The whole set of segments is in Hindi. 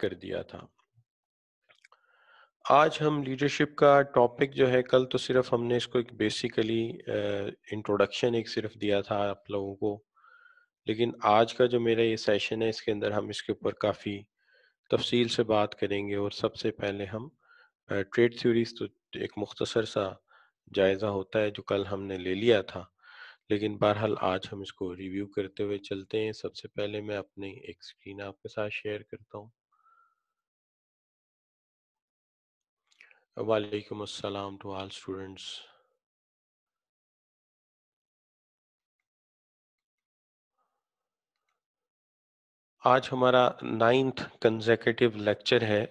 कर दिया था। आज हम लीडरशिप का टॉपिक जो है, कल तो सिर्फ हमने इसको एक बेसिकली इंट्रोडक्शन एक सिर्फ दिया था आप लोगों को, लेकिन आज का जो मेरा ये सेशन है इसके अंदर हम इसके ऊपर काफ़ी तफसील से बात करेंगे। और सबसे पहले हम ट्रेड थ्योरीज तो एक मुख्तसर सा जायज़ा होता है जो कल हमने ले लिया था, लेकिन बहरहाल आज हम इसको रिव्यू करते हुए चलते हैं। सबसे पहले मैं अपनी एक स्क्रीन आपके साथ शेयर करता हूँ। वालेकुम अस्सलाम टू ऑल स्टूडेंट्स। आज हमारा 9th कंसेक्यूटिव लेक्चर है।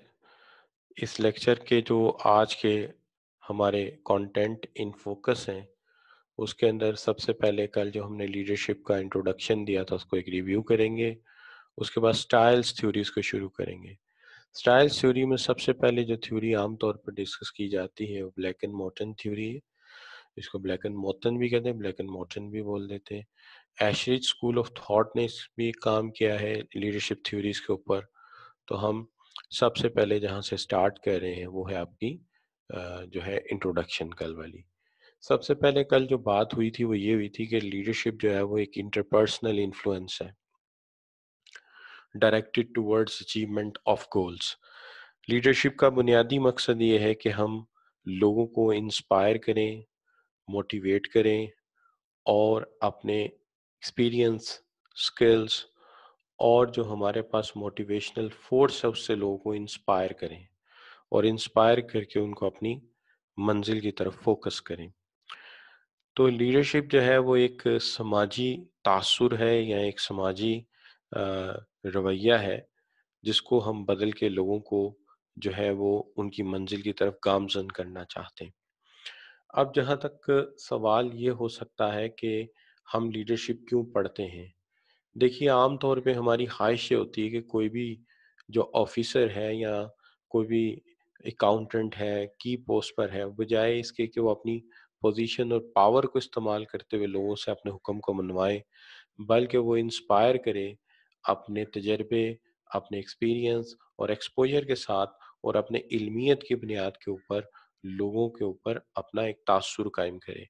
इस लेक्चर के जो आज के हमारे कंटेंट इन फोकस हैं, उसके अंदर सबसे पहले कल जो हमने लीडरशिप का इंट्रोडक्शन दिया था उसको एक रिव्यू करेंगे। उसके बाद स्टाइल्स थ्योरीज को शुरू करेंगे। स्टाइल्स थ्योरी में सबसे पहले जो थ्योरी आमतौर पर डिस्कस की जाती है वो ब्लैक एंड मॉर्टन थ्योरी है। इसको ब्लैक एंड मॉर्टन भी कहते हैं, ब्लैक एंड मॉर्टन भी बोल देते हैं। एशरिच स्कूल ऑफ थॉट ने इस भी काम किया है लीडरशिप थ्योरीज के ऊपर। तो हम सबसे पहले जहाँ से स्टार्ट कर रहे हैं वो है आपकी जो है इंट्रोडक्शन कल वाली। सबसे पहले कल जो बात हुई थी वो ये हुई थी कि लीडरशिप जो है वो एक इंटरपर्सनल इन्फ्लुएंस है directed towards achievement of goals. Leadership का बुनियादी मकसद ये है कि हम लोगों को इंस्पायर करें, मोटिवेट करें और अपने एक्सपीरियंस, स्किल्स और जो हमारे पास मोटिवेशनल फोर्स है उससे लोगों को इंस्पायर करें और इंस्पायर करके उनको अपनी मंजिल की तरफ फोकस करें। तो लीडरशिप जो है वो एक समाजी तासुर है या एक समाजी रवैया है जिसको हम बदल के लोगों को जो है वो उनकी मंजिल की तरफ गामजन करना चाहते हैं। अब जहाँ तक सवाल ये हो सकता है कि हम लीडरशिप क्यों पढ़ते हैं। देखिए, आम तौर पे हमारी ख्वाहिश ये होती है कि कोई भी जो ऑफिसर है या कोई भी अकाउंटेंट है, की पोस्ट पर है, बजाय इसके कि वो अपनी पोजीशन और पावर को इस्तेमाल करते हुए लोगों से अपने हुक्म को मनवाए, बल्कि वो इंस्पायर करे अपने तजर्बे, अपने एक्सपीरियंस और एक्सपोजर के साथ और अपने इल्मियत की बुनियाद के ऊपर लोगों के ऊपर अपना एक तासुर कायम करे।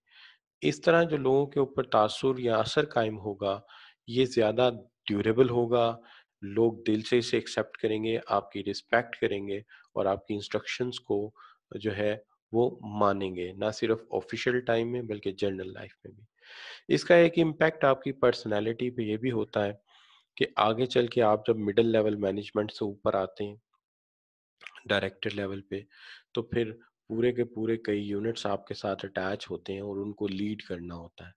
इस तरह जो लोगों के ऊपर तासुर या असर कायम होगा, ये ज़्यादा ड्यूरेबल होगा, लोग दिल से इसे एक्सेप्ट करेंगे, आपकी रिस्पेक्ट करेंगे और आपकी इंस्ट्रक्शंस को जो है वो मानेंगे, ना सिर्फ ऑफिशियल टाइम में बल्कि जनरल लाइफ में भी। इसका एक इम्पैक्ट आपकी पर्सनैलिटी पे ये भी होता है कि आगे चल के आप जब मिडिल लेवल मैनेजमेंट से ऊपर आते हैं, डायरेक्टर लेवल पे, तो फिर पूरे के पूरे कई यूनिट्स आपके साथ अटैच होते हैं और उनको लीड करना होता है।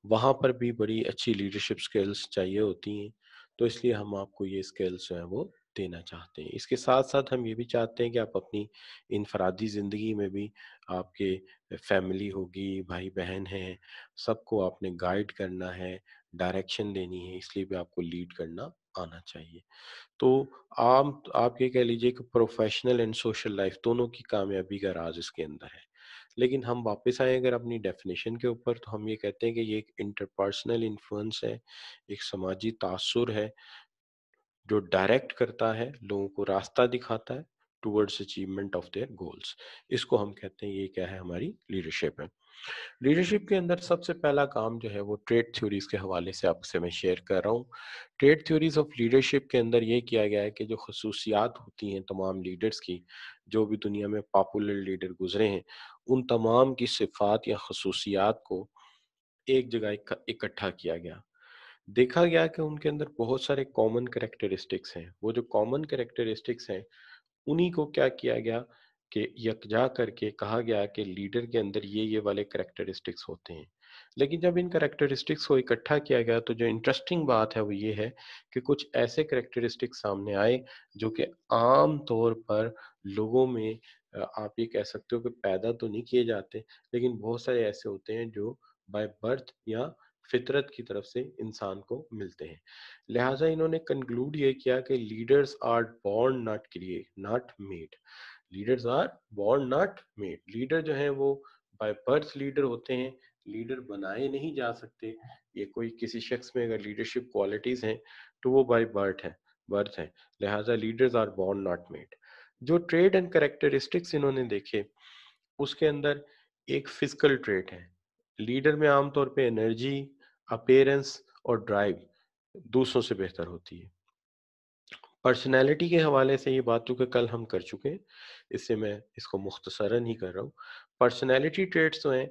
वहाँ पर भी बड़ी अच्छी लीडरशिप स्किल्स चाहिए होती हैं, तो इसलिए हम आपको ये स्किल्स जो हैं वो देना चाहते हैं। इसके साथ-साथ हम ये भी चाहते हैं कि आप अपनी इनफरादी ज़िंदगी में भी आपके फैमिली होगी, भाई-बहन हैं, सबको आपने गाइड करना है, डायरेक्शन देनी है, इसलिए भी आपको लीड करना आना चाहिए। तो आप ये कह लीजिए कि प्रोफेशनल एंड सोशल लाइफ दोनों की कामयाबी का राज इसके अंदर है। लेकिन हम वापस आए अगर अपनी डेफिनेशन के ऊपर, तो हम ये कहते हैं कि ये एक इंटरपर्सनल इन्फ्लुएंस है, एक समाजी तासुर है जो डायरेक्ट करता है, लोगों को रास्ता दिखाता है towards achievement of their goals. इसको हम कहते हैं ये क्या है, हमारी लीडरशिप है। लीडरशिप के अंदर सबसे पहला काम जो है वो ट्रेड थ्योरीज के हवाले से आपसे मैं शेयर कर रहा हूँ। ट्रेड थ्योरीज ऑफ लीडरशिप के अंदर ये किया गया है कि जो खसूसियात होती हैं तमाम लीडर्स की, जो भी दुनिया में पॉपुलर लीडर गुजरे हैं, उन तमाम की सिफात या खसूसियात को एक जगह इकट्ठा किया गया। देखा गया कि उनके अंदर बहुत सारे कॉमन कैरेक्टरिस्टिक्स हैं। वो जो कॉमन कैरेक्टरिस्टिक्स हैं उन्हीं को क्या किया गया कि यकजा करके कहा गया कि लीडर के अंदर ये वाले कैरेक्टरिस्टिक्स होते हैं। लेकिन जब इन कैरेक्टरिस्टिक्स को इकट्ठा किया गया तो जो इंटरेस्टिंग बात है वो ये है कि कुछ ऐसे कैरेक्टरिस्टिक्स सामने आए जो कि आम तौर पर लोगों में आप ये कह सकते हो कि पैदा तो नहीं किए जाते, लेकिन बहुत सारे ऐसे होते हैं जो बाय बर्थ या फितरत की तरफ से इंसान को मिलते हैं। लिहाजा इन्होंने कंक्लूड ये किया कि leaders are born not create not made. Leaders are born not made. Leader जो हैं वो बाय बर्थ लीडर होते हैं, लीडर बनाए नहीं जा सकते। ये कोई किसी शख्स में अगर लीडरशिप क्वालिटीज हैं तो वो बाय बर्थ है, बर्थ हैं, लिहाजा leaders are born not made. जो ट्रेड एंड कैरेक्टरिस्टिक्स इन्होंने देखे, उसके अंदर एक फिजिकल ट्रेट है। लीडर में आमतौर पे एनर्जी, अपीयरेंस और ड्राइव दूसरों से बेहतर होती है। पर्सनैलिटी के हवाले से ये बात चूँकि कल हम कर चुके हैं, इससे मैं इसको मुख्तसरन ही कर रहा हूँ। पर्सनैलिटी ट्रेट्स जो हैं,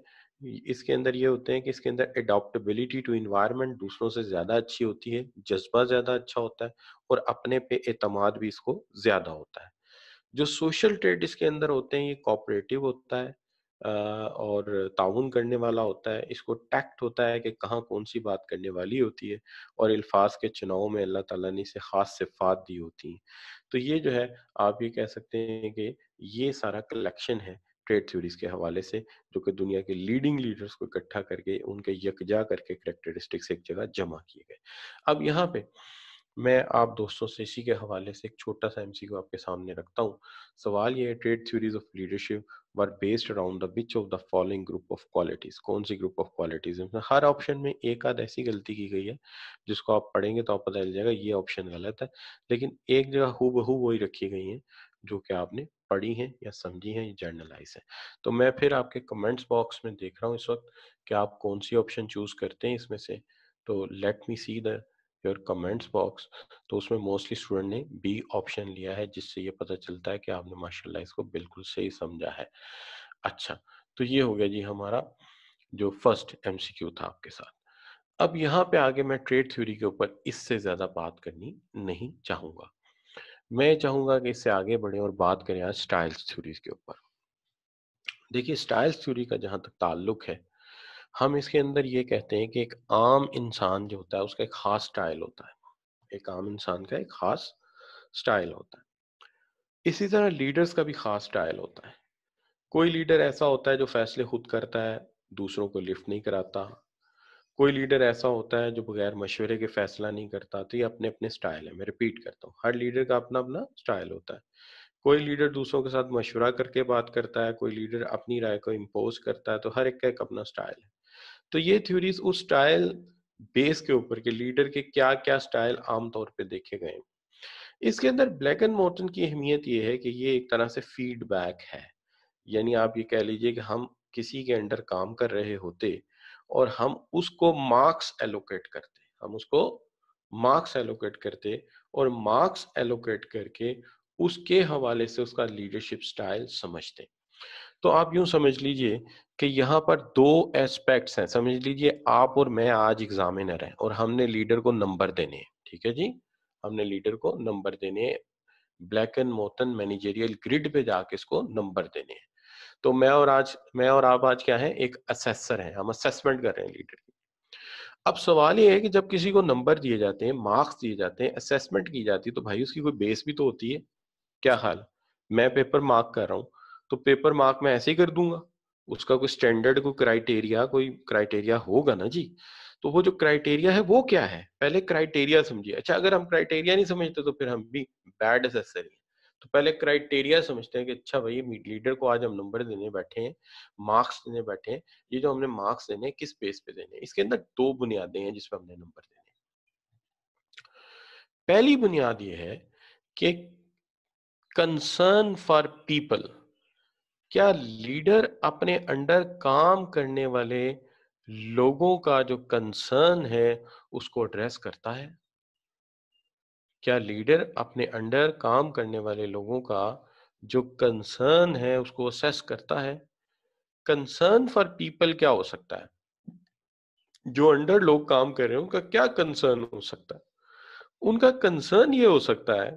इसके अंदर ये होते हैं कि इसके अंदर एडॉप्टेबिलिटी टू एनवायरनमेंट दूसरों से ज़्यादा अच्छी होती है, जज़्बा ज़्यादा अच्छा होता है और अपने पे एतमाद भी इसको ज़्यादा होता है। जो सोशल ट्रेड इसके अंदर होते हैं, ये कोऑपरेटिव होता है और ताउन करने वाला होता है। इसको टैक्ट होता है कि कहाँ कौन-सी बात करने वाली होती है और अल्फाज के चुनाव में अल्लाह ताला ने इसे ख़ास सिफ़ात दी होती हैं। तो ये जो है, आप ये कह सकते हैं कि ये सारा कलेक्शन है ट्रेड थ्योरीज़ के हवाले से, जो कि दुनिया के लीडिंग लीडर्स को इकट्ठा करके उनके यकजा करके कैरेक्टरिस्टिक्स एक जगह जमा किए गए। अब यहाँ पे मैं आप दोस्तों से इसी के हवाले से एक छोटा-सा एमसीक्यू आपके सामने रखता हूँ। सवाल ये है, trade theories of leadership were based around the which of the following group of qualities, कौन सी ग्रुप ऑफ क्वालिटीज है? हर ऑप्शन में एक आध ऐसी गलती की गई है जिसको आप पढ़ेंगे तो आपको पता चल जाएगा ये ऑप्शन गलत है, लेकिन एक जगह हूबहू वही रखी गई है जो कि आपने पढ़ी है या समझी है, ये जर्नलाइज है। तो मैं फिर आपके कमेंट्स बॉक्स में देख रहा हूँ इस वक्त कि आप कौन सी ऑप्शन चूज करते हैं इसमें से। तो let me see the your comments box. तो उसमें मोस्टली स्टूडेंट ने बी ऑप्शन लिया है, जिससे ये पता चलता है कि आपने माशाल्लाह इसको बिल्कुल सही समझा है। अच्छा, तो ये हो गया जी हमारा जो फर्स्ट एमसीक्यू था आपके साथ। अब यहाँ पे आगे मैं ट्रेड थ्योरी के ऊपर इससे ज्यादा बात करनी नहीं चाहूंगा। मैं चाहूंगा कि इससे आगे बढ़े और बात करें आज स्टाइल्स थ्योरीज के ऊपर। देखिए, स्टाइल्स थ्योरी का जहां तक ताल्लुक है, हम इसके अंदर ये कहते हैं कि एक आम इंसान जो होता है उसका एक खास स्टाइल होता है। एक आम इंसान का एक खास स्टाइल होता है। इसी तरह लीडर्स का भी खास स्टाइल होता है। कोई लीडर ऐसा होता है जो फैसले खुद करता है, दूसरों को लिफ्ट नहीं कराता। कोई लीडर ऐसा होता है जो बगैर मशवरे के फैसला नहीं करता। तो ये अपने अपने स्टाइल है। मैं रिपीट करता हूँ, हर लीडर का अपना अपना स्टाइल होता है। कोई लीडर दूसरों के साथ मशवरा करके बात करता है, कोई लीडर अपनी राय को इम्पोज करता है। तो हर एक का एक अपना स्टाइल है। तो ये थ्योरीज उस स्टाइल बेस के ऊपर के लीडर के क्या क्या स्टाइल आमतौर पे देखे गए हैं। इसके अंदर ब्लैक एंड मोर्टन की अहमियत ये है कि ये एक तरह से फीडबैक है। यानी आप ये कह लीजिए कि हम किसी के अंडर काम कर रहे होते और हम उसको मार्क्स एलोकेट करते, हम उसको मार्क्स एलोकेट करते और मार्क्स एलोकेट करके उसके हवाले से उसका लीडरशिप स्टाइल समझते। तो आप यूं समझ लीजिए कि यहाँ पर दो एस्पेक्ट्स हैं। समझ लीजिए आप और मैं आज एग्जामिनर हैं और हमने लीडर को नंबर देने हैं। ठीक है जी, हमने लीडर को नंबर देने हैं, Blake and Mouton managerial grid पे जाके इसको नंबर देने हैं। तो मैं और आप आज क्या है, एक असेसर हैं, हम असेसमेंट कर रहे हैं लीडर की। अब सवाल ये है कि जब किसी को नंबर दिए जाते हैं, मार्क्स दिए जाते हैं, असेसमेंट की जाती है, तो भाई उसकी कोई बेस भी तो होती है। क्या हाल, मैं पेपर मार्क कर रहा हूँ तो पेपर मार्क मैं ऐसे ही कर दूंगा? उसका कोई स्टैंडर्ड, कोई क्राइटेरिया होगा ना जी। तो वो जो क्राइटेरिया है वो क्या है, पहले क्राइटेरिया समझिए। अच्छा, अगर हम क्राइटेरिया नहीं समझते तो फिर हम भी बैड असेसर हैं। तो पहले क्राइटेरिया समझते हैं कि अच्छा भाई, लीडर को आज हम नंबर देने बैठे हैं, मार्क्स देने बैठे हैं। ये जो हमने मार्क्स देने हैं किस बेस पे देने हैं? इसके अंदर दो बुनियादें हैं जिस पे हमने नंबर देने हैं। पहली बुनियाद ये है कि कंसर्न फॉर पीपल। क्या लीडर अपने अंडर काम करने वाले लोगों का जो कंसर्न है उसको एड्रेस करता है? क्या लीडर अपने अंडर काम करने वाले लोगों का जो कंसर्न है उसको असेस करता है? कंसर्न फॉर पीपल क्या हो सकता है? जो अंडर लोग काम कर रहे हैं उनका क्या कंसर्न हो सकता है? उनका कंसर्न ये हो सकता है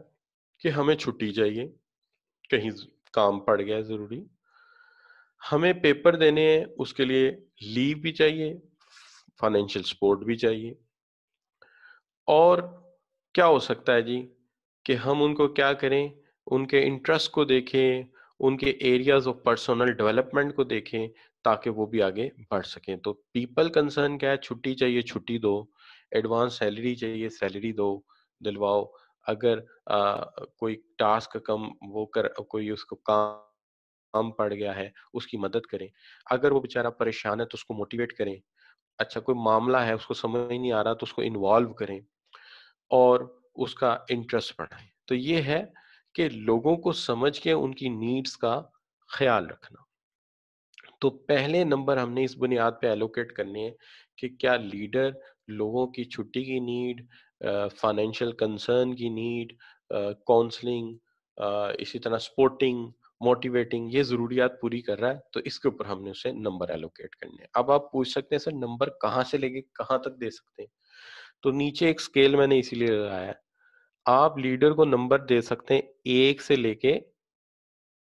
कि हमें छुट्टी चाहिए, कहीं काम पड़ गया है जरूरी, हमें पेपर देने हैं उसके लिए लीव भी चाहिए, फाइनेंशियल सपोर्ट भी चाहिए। और क्या हो सकता है जी कि हम उनको क्या करें, उनके इंटरेस्ट को देखें, उनके एरियाज ऑफ पर्सनल डेवलपमेंट को देखें ताकि वो भी आगे बढ़ सकें। तो पीपल कंसर्न क्या है? छुट्टी चाहिए, छुट्टी दो। एडवांस सैलरी चाहिए, सैलरी दो, दिलवाओ। अगर कोई टास्क कम वो कर, कोई उसको काम पड़ गया है उसकी मदद करें। अगर वो बेचारा परेशान है तो उसको मोटिवेट करें। अच्छा, कोई मामला है उसको समझ नहीं आ रहा तो उसको इन्वॉल्व करें। और उसका इंटरेस्ट बढ़ाएं। तो ये है कि लोगों को समझ के उनकी नीड्स का ख्याल रखना। तो पहले नंबर हमने इस बुनियाद पे एलोकेट करने हैं कि क्या लीडर लोगों की छुट्टी की नीड, फाइनेंशियल कंसर्न की नीड, काउंसलिंग, इसी तरह सपोर्टिंग, मोटिवेटिंग, ये ज़रूरियात पूरी कर रहा है, तो इसके ऊपर हमने उसे नंबर एलोकेट करने हैं। अब आप पूछ सकते हैं सर नंबर कहाँ से लेके कहाँ तक दे सकते हैं? तो नीचे एक स्केल मैंने इसीलिए लगाया है। आप लीडर को नंबर दे सकते हैं 1 से लेके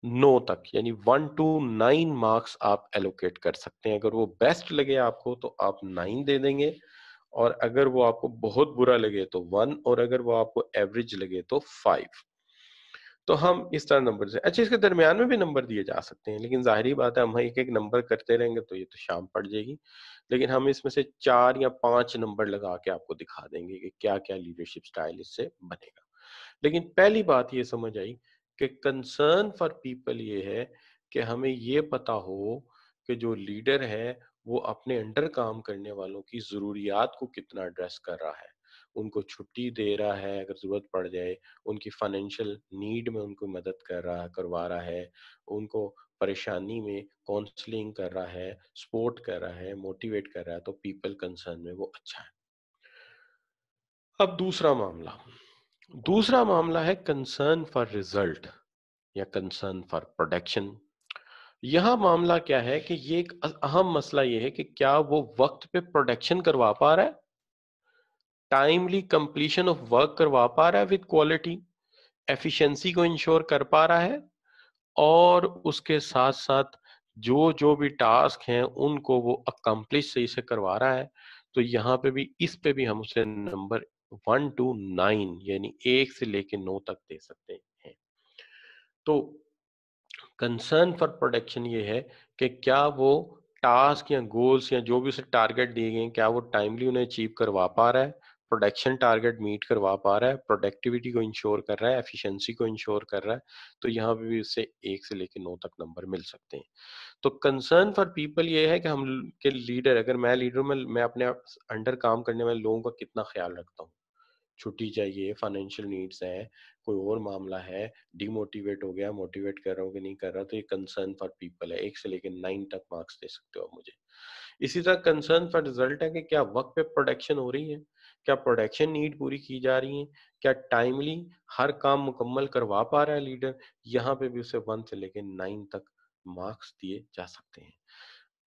9 तक, यानी 1 टू 9 मार्क्स आप एलोकेट कर सकते हैं। अगर वो बेस्ट लगे आपको तो आप 9 दे देंगे, और अगर वो आपको बहुत बुरा लगे तो 1, और अगर वो आपको एवरेज लगे तो 5। तो हम इस तरह नंबर से, अच्छा इसके दरमियान में भी नंबर दिए जा सकते हैं, लेकिन जाहिर बात है हम एक एक नंबर करते रहेंगे तो ये तो शाम पड़ जाएगी। लेकिन हम इसमें से 4 या 5 नंबर लगा के आपको दिखा देंगे कि क्या क्या लीडरशिप स्टाइल इससे बनेगा। लेकिन पहली बात ये समझ आई कि कंसर्न फॉर पीपल ये है कि हमें ये पता हो कि जो लीडर है वो अपने अंडर काम करने वालों की ज़रूरियात को कितना एड्रेस कर रहा है, उनको छुट्टी दे रहा है अगर ज़रूरत पड़ जाए, उनकी फाइनेंशियल नीड में उनको मदद करवा रहा है, उनको परेशानी में काउंसलिंग कर रहा है, सपोर्ट कर रहा है, मोटिवेट कर रहा है, तो पीपल कंसर्न में वो अच्छा है। अब दूसरा मामला है कंसर्न फॉर रिजल्ट या कंसर्न फॉर प्रोडक्शन। यहां मामला क्या है कि ये एक अहम मसला ये है कि क्या वो वक्त पे प्रोडक्शन करवा पा रहा है, टाइमली कंप्लीशन ऑफ वर्क करवा पा रहा है विद क्वालिटी, एफिशिएंसी को इंश्योर कर पा रहा है, और उसके साथ साथ जो जो भी टास्क हैं उनको वो अकम्प्लिश सही से करवा रहा है। तो यहाँ पे भी, इस पे भी हम उसे नंबर 1 टू 9 यानी 1 से लेके 9 तक दे सकते हैं। तो कंसर्न फॉर प्रोडक्शन ये है कि क्या वो टास्क या गोल्स या जो भी उसे टारगेट दिए गए हैं क्या वो टाइमली उन्हें अचीव करवा पा रहा है, प्रोडक्शन टारगेट मीट करवा पा रहा है, प्रोडक्टिविटी को इंश्योर कर रहा है, एफिशिएंसी को इंश्योर कर रहा है। तो यहाँ पे भी उससे 1 से लेकर 9 तक नंबर मिल सकते हैं। तो कंसर्न फॉर पीपल ये है कि हम के लीडर, अगर मैं लीडर में मैं अपने अंडर काम करने वाले लोगों का कितना ख्याल रखता हूँ, छुट्टी चाहिए, फाइनेंशियल नीड्स है, कोई और मामला है, डिमोटिवेट हो गया, मोटिवेट कर रहा हूँ कि नहीं कर रहा, तो ये कंसर्न फॉर पीपल है। 1 से लेकर 9 तक मार्क्स दे सकते हो आप मुझे। इसी तरह कंसर्न फॉर रिजल्ट है कि क्या वक्त पे प्रोडक्शन हो रही है, क्या प्रोडक्शन नीड पूरी की जा रही है, क्या टाइमली हर काम मुकम्मल करवा पा रहा है लीडर। यहाँ पे भी उसे 1 से लेकर 9 तक मार्क्स दिए जा सकते हैं।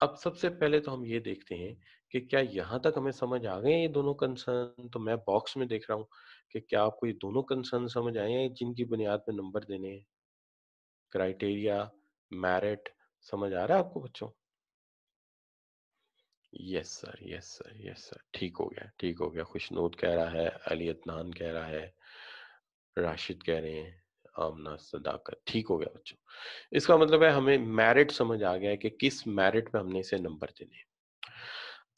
अब सबसे पहले तो हम ये देखते हैं कि क्या यहाँ तक हमें समझ आ गए ये दोनों कंसर्न। तो मैं बॉक्स में देख रहा हूँ कि क्या आपको ये दोनों कंसर्न समझ आए हैं जिनकी बुनियाद पे नंबर देने हैं, क्राइटेरिया, मेरिट, समझ आ रहा है आपको बच्चों? Yes sir, yes sir, yes sir, ठीक हो गया, ठीक हो गया। खुशनूद कह रहा है, अली अदनान कह रहा है, राशिद कह रहे हैं, आमना, सदाकत, ठीक हो गया बच्चों। इसका मतलब है हमें मेरिट समझ आ गया है कि किस मेरिट पे हमने इसे नंबर देने हैं।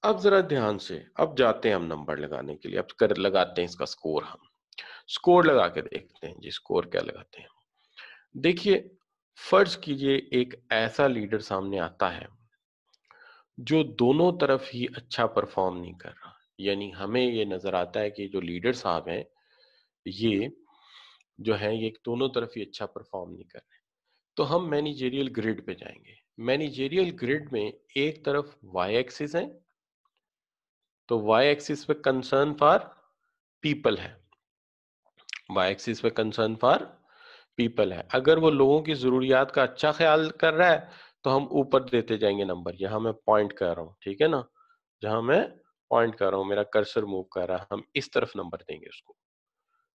अब जरा ध्यान से, अब जाते हैं हम नंबर लगाने के लिए। अब कर लगाते हैं इसका स्कोर। हम स्कोर लगा के देखते हैं जी, स्कोर क्या लगाते हैं। देखिए, फर्ज कीजिए एक ऐसा लीडर सामने आता है जो दोनों तरफ ही अच्छा परफॉर्म नहीं कर रहा, यानी हमें ये नजर आता है कि जो लीडर साहब हैं ये जो है ये दोनों तरफ ही अच्छा परफॉर्म नहीं कर रहे। तो हम मैनेजेरियल ग्रिड पे जाएंगे। मैनेजेरियल ग्रिड में एक तरफ वाई एक्सिस है, तो वाई एक्सिस पे कंसर्न फॉर पीपल है, वाई एक्सिस पे कंसर्न फॉर पीपल है। अगर वो लोगों की जरूरियात का अच्छा ख्याल कर रहा है तो हम ऊपर देते जाएंगे नंबर। यहाँ मैं पॉइंट कर रहा हूँ, ठीक है ना, जहां मैं पॉइंट कर रहा हूँ, मेरा कर्सर मूव कर रहा है, हम इस तरफ नंबर देंगे उसको।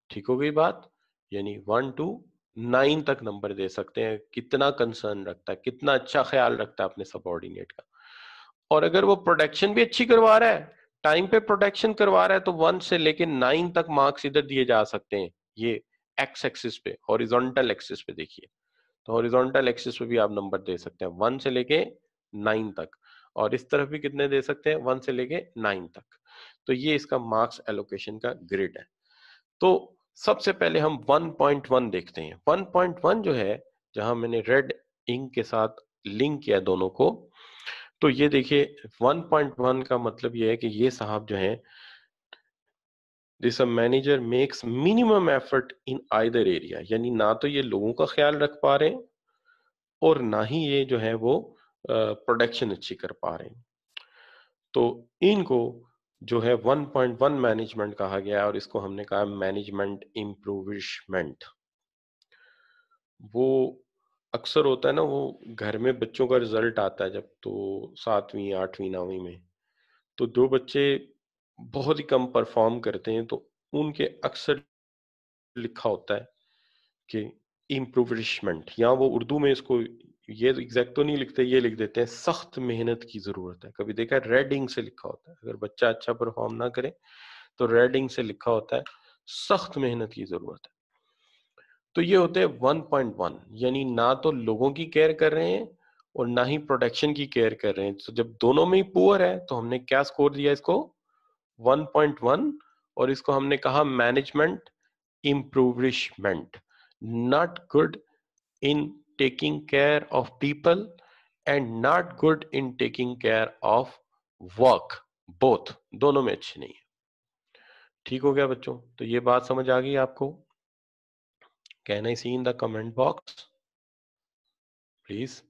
ठीक हो गई बात? यानी 1 टू 9 तक नंबर दे सकते हैं, कितना कंसर्न रखता है, कितना अच्छा ख्याल रखता है अपने सबॉर्डिनेट का। और अगर वो प्रोडक्शन भी अच्छी करवा रहा है, टाइम पे प्रोडक्शन करवा रहा है, तो 1 से लेके 9 तक मार्क्स इधर दिए जा सकते हैं। ये एक्स एक्सिस पे, हॉरिजॉन्टल एक्सिस पे देखिए, तो हॉरिजॉन्टल एक्सिस पे भी आप नंबर दे सकते हैं 1 से लेके 9 तक, और इस तरफ भी कितने दे सकते हैं 1 से लेके 9 तक। तो ये इसका मार्क्स एलोकेशन का ग्रिड है। तो सबसे पहले हम 1.1 देखते हैं। 1.1 जो है, जहां मैंने रेड इंक के साथ लिंक किया दोनों को, तो ये देखिए 1.1 का मतलब ये है कि ये साहब जो हैं this a manager makes minimum effort in either area, यानी ना तो ये लोगों का ख्याल रख पा रहे हैं और ना ही ये जो है वो प्रोडक्शन अच्छी कर पा रहे हैं। तो इनको जो है 1.1 मैनेजमेंट कहा गया है और इसको हमने कहा मैनेजमेंट इम्प्रूविशमेंट। वो अक्सर होता है ना, वो घर में बच्चों का रिजल्ट आता है जब, तो 7वीं 8वीं 9वीं में, तो जो बच्चे बहुत ही कम परफॉर्म करते हैं तो उनके अक्सर लिखा होता है कि इम्प्रूविशमेंट, या वो उर्दू में इसको ये एग्जैक्ट तो नहीं लिखते, ये लिख देते हैं सख्त मेहनत की जरूरत है। कभी देखा है रेडिंग से लिखा होता है, अगर बच्चा अच्छा परफॉर्म ना करे तो रेडिंग से लिखा होता है सख्त मेहनत की जरूरत है। तो ये होते हैं 1.1, यानी ना तो लोगों की केयर कर रहे हैं और ना ही प्रोडक्शन की केयर कर रहे हैं। तो जब दोनों में ही पुअर है तो हमने क्या स्कोर दिया इसको, 1.1, और इसको हमने कहा मैनेजमेंट इम्प्रूविशमेंट। Not good in taking care of people and not good in taking care of work, both, दोनों में अच्छी नहीं है। ठीक हो गया बच्चों? तो ये बात समझ आ गई आपको? Can I see in the comment box please?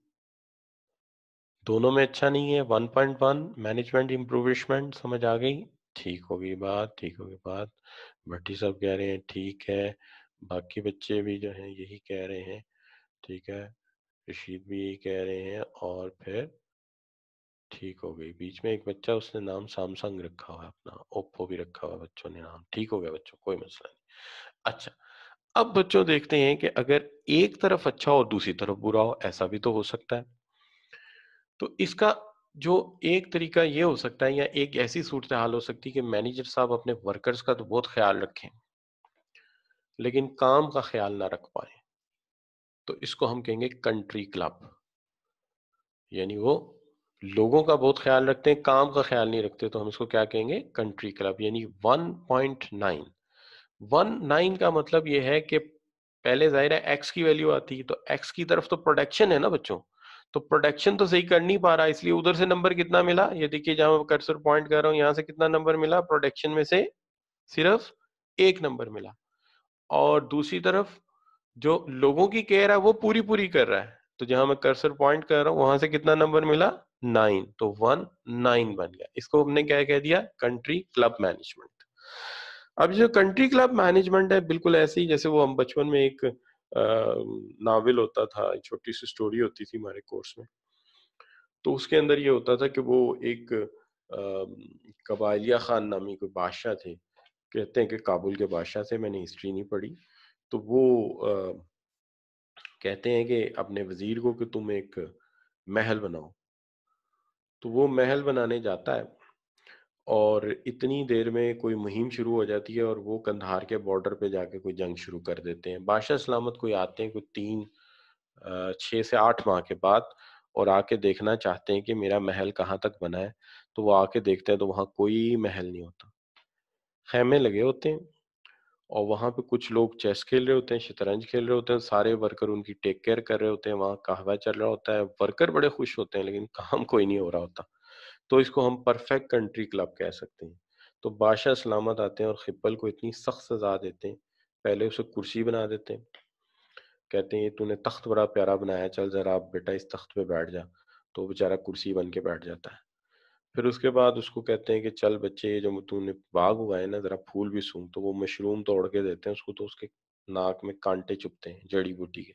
दोनों में अच्छा नहीं है, 1.1 मैनेजमेंट इम्प्रूविशमेंट, समझ आ गई? ठीक हो गई बात, ठीक हो गई बात। भट्टी सब कह रहे हैं ठीक है, बाकी बच्चे भी जो हैं यही कह रहे हैं ठीक है, रशीद भी यही कह रहे हैं, और फिर ठीक हो गई। बीच में एक बच्चा, उसने नाम सैमसंग रखा हुआ है अपना, ओप्पो भी रखा हुआ है बच्चों ने नाम। ठीक हो गया बच्चों, कोई मसला नहीं। अच्छा, अब बच्चों देखते हैं कि अगर एक तरफ अच्छा और दूसरी तरफ बुरा हो, ऐसा भी तो हो सकता है। तो इसका जो एक तरीका ये हो सकता है, या एक ऐसी सूरत हाल हो सकती है कि मैनेजर साहब अपने वर्कर्स का तो बहुत ख्याल रखें लेकिन काम का ख्याल ना रख पाए, तो इसको हम कहेंगे कंट्री क्लब। यानी वो लोगों का बहुत ख्याल रखते हैं, काम का ख्याल नहीं रखते, तो हम इसको क्या कहेंगे, कंट्री क्लब। यानी 1.9, 19 का मतलब ये है कि पहले जाहिर है एक्स की वैल्यू आती है, तो एक्स की तरफ तो प्रोडक्शन है ना बच्चों, तो प्रोडक्शन तो सही कर नहीं पा रहा, इसलिए उधर से नंबर कितना मिला, ये देखिए जहां मैं कर्सर पॉइंट कर रहा हूं, यहां से कितना नंबर मिला, प्रोडक्शन में से सिर्फ एक नंबर मिला। और दूसरी तरफ जो लोगों की केयर है वो पूरी पूरी कर रहा है, तो जहां मैं कर्सर पॉइंट कर रहा हूं वहां से कितना नंबर मिला, 9, तो 19 बन गया। इसको हमने क्या कह दिया, कंट्री क्लब मैनेजमेंट। अब जो कंट्री क्लब मैनेजमेंट है, बिल्कुल ऐसे ही जैसे वो हम बचपन में एक नावल होता था, छोटी सी स्टोरी होती थी हमारे कोर्स में, तो उसके अंदर ये होता था कि वो एक कबालिया खान नामी कोई बादशाह थे, कहते हैं कि काबुल के बादशाह थे, मैंने हिस्ट्री नहीं पढ़ी, तो वो कहते हैं कि अपने वजीर को कि तुम एक महल बनाओ, तो वो महल बनाने जाता है और इतनी देर में कोई मुहिम शुरू हो जाती है और वो कंधार के बॉर्डर पे जाके कोई जंग शुरू कर देते हैं। बादशाह सलामत कोई आते हैं, कोई 6 से 8 माह के बाद, और आके देखना चाहते हैं कि मेरा महल कहाँ तक बना है। तो वो आके देखते हैं तो वहाँ कोई महल नहीं होता, खेमे लगे होते हैं, और वहाँ पे कुछ लोग चेस खेल रहे होते हैं, शतरंज खेल रहे होते हैं, सारे वर्कर उनकी टेक केयर कर रहे होते हैं, वहाँ कहवा चल रहा होता है, वर्कर बड़े खुश होते हैं लेकिन काम कोई नहीं हो रहा होता। तो इसको हम परफेक्ट कंट्री क्लब कह सकते हैं। तो बादशाह सलामत आते हैं और खिब्बल को इतनी सख्त सजा देते हैं, पहले उसे कुर्सी बना देते हैं, कहते हैं ये तूने तख्त बड़ा प्यारा बनाया, चल जरा आप बेटा इस तख्त पे बैठ जा, तो बेचारा कुर्सी बन के बैठ जाता है। फिर उसके बाद उसको कहते हैं कि चल बच्चे, ये जो तूने बाग उगाए ना, जरा फूल भी सूंघ, तो वो मशरूम तोड़ के देते हैं उसको, तो उसके नाक में कांटे चुभते हैं जड़ी बूटी के।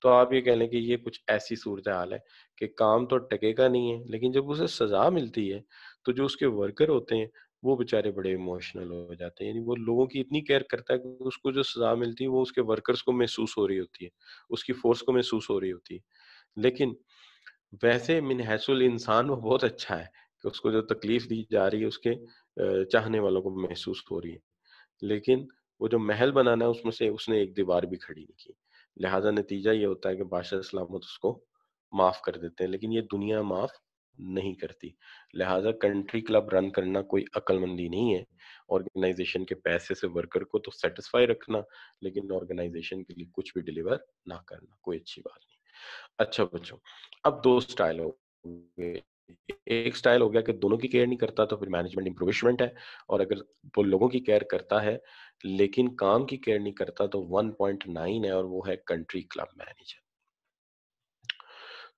तो आप ये कह लें कि ये कुछ ऐसी सूरत हाल है कि काम तो टकेगा नहीं है, लेकिन जब उसे सजा मिलती है तो जो उसके वर्कर होते हैं वो बेचारे बड़े इमोशनल हो जाते हैं। यानी वो लोगों की इतनी केयर करता है कि उसको जो सजा मिलती है वो उसके वर्कर्स को महसूस हो रही होती है, उसकी फोर्स को महसूस हो रही होती है। लेकिन वैसे मिनहसुल इंसान वो बहुत अच्छा है कि उसको जो तकलीफ दी जा रही है उसके चाहने वालों को महसूस हो रही है, लेकिन वो जो महल बनाना है उसमें से उसने एक दीवार भी खड़ी नहीं की। लिहाजा नतीजा ये होता है कि बादशाह सलामत उसको माफ कर देते हैं, लेकिन ये दुनिया माफ नहीं करती। लिहाजा कंट्री क्लब रन करना कोई अक्लमंदी नहीं है। ऑर्गेनाइजेशन के पैसे से वर्कर को तो सेटिस्फाई रखना, लेकिन ऑर्गेनाइजेशन के लिए कुछ भी डिलीवर ना करना कोई अच्छी बात नहीं। अच्छा बच्चों, अब दो स्टाइल हो गए, एक स्टाइल हो गया कि दोनों की केयर नहीं करता तो फिर मैनेजमेंट इम्प्रूवमेंट है, और अगर वो लोगों की केयर करता है लेकिन काम की केयर नहीं करता तो 1.9 है, और वो है कंट्री क्लब मैनेजर।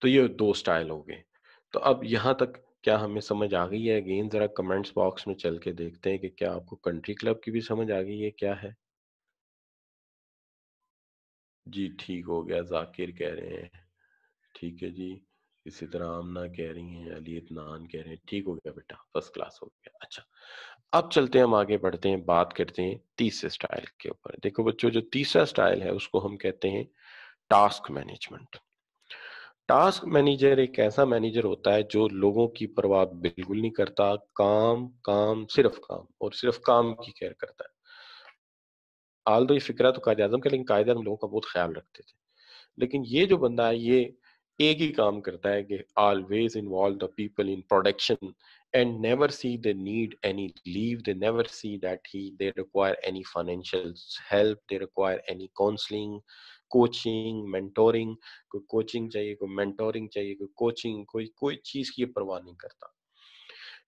तो ये दो स्टाइल हो गए। तो अब यहाँ तक क्या हमें समझ आ गई है? अगेन जरा कमेंट्स बॉक्स में चल के देखते हैं कि क्या आपको कंट्री क्लब की भी समझ आ गई है क्या है। जी ठीक हो गया, जाकिर कह रहे हैं ठीक है जी। इसी तरह आमना कह रही हैं, अली इत्नान कह रहे हैं ठीक हो गया बेटा, फर्स्ट क्लास हो गया। अच्छा, अब चलते हैं, हम आगे बढ़ते हैं, बात करते हैं तीसरे स्टाइल के ऊपर। देखो बच्चों, जो तीसरा स्टाइल है उसको हम कहते हैं टास्क मैनेजमेंट। टास्क मैनेजर एक ऐसा मैनेजर होता है जो लोगों की परवाह बिल्कुल नहीं करता, काम काम सिर्फ काम और सिर्फ काम की केयर करता है। आल दो ये फिक्रा तो कायदे आजम का, लेकिन कायदे आजम लोगों का बहुत ख्याल रखते थे। लेकिन ये जो बंदा है ये एक ही काम करता है कि always involve the people in production and never see they need any leave, they never see that he they require any financial help, they require any counselling, coaching, mentoring. कोई कोचिंग चाहिए, कोई मेंटोरिंग चाहिए, कोई कोचिंग, कोई कोई चीज की ये परवाह नहीं करता।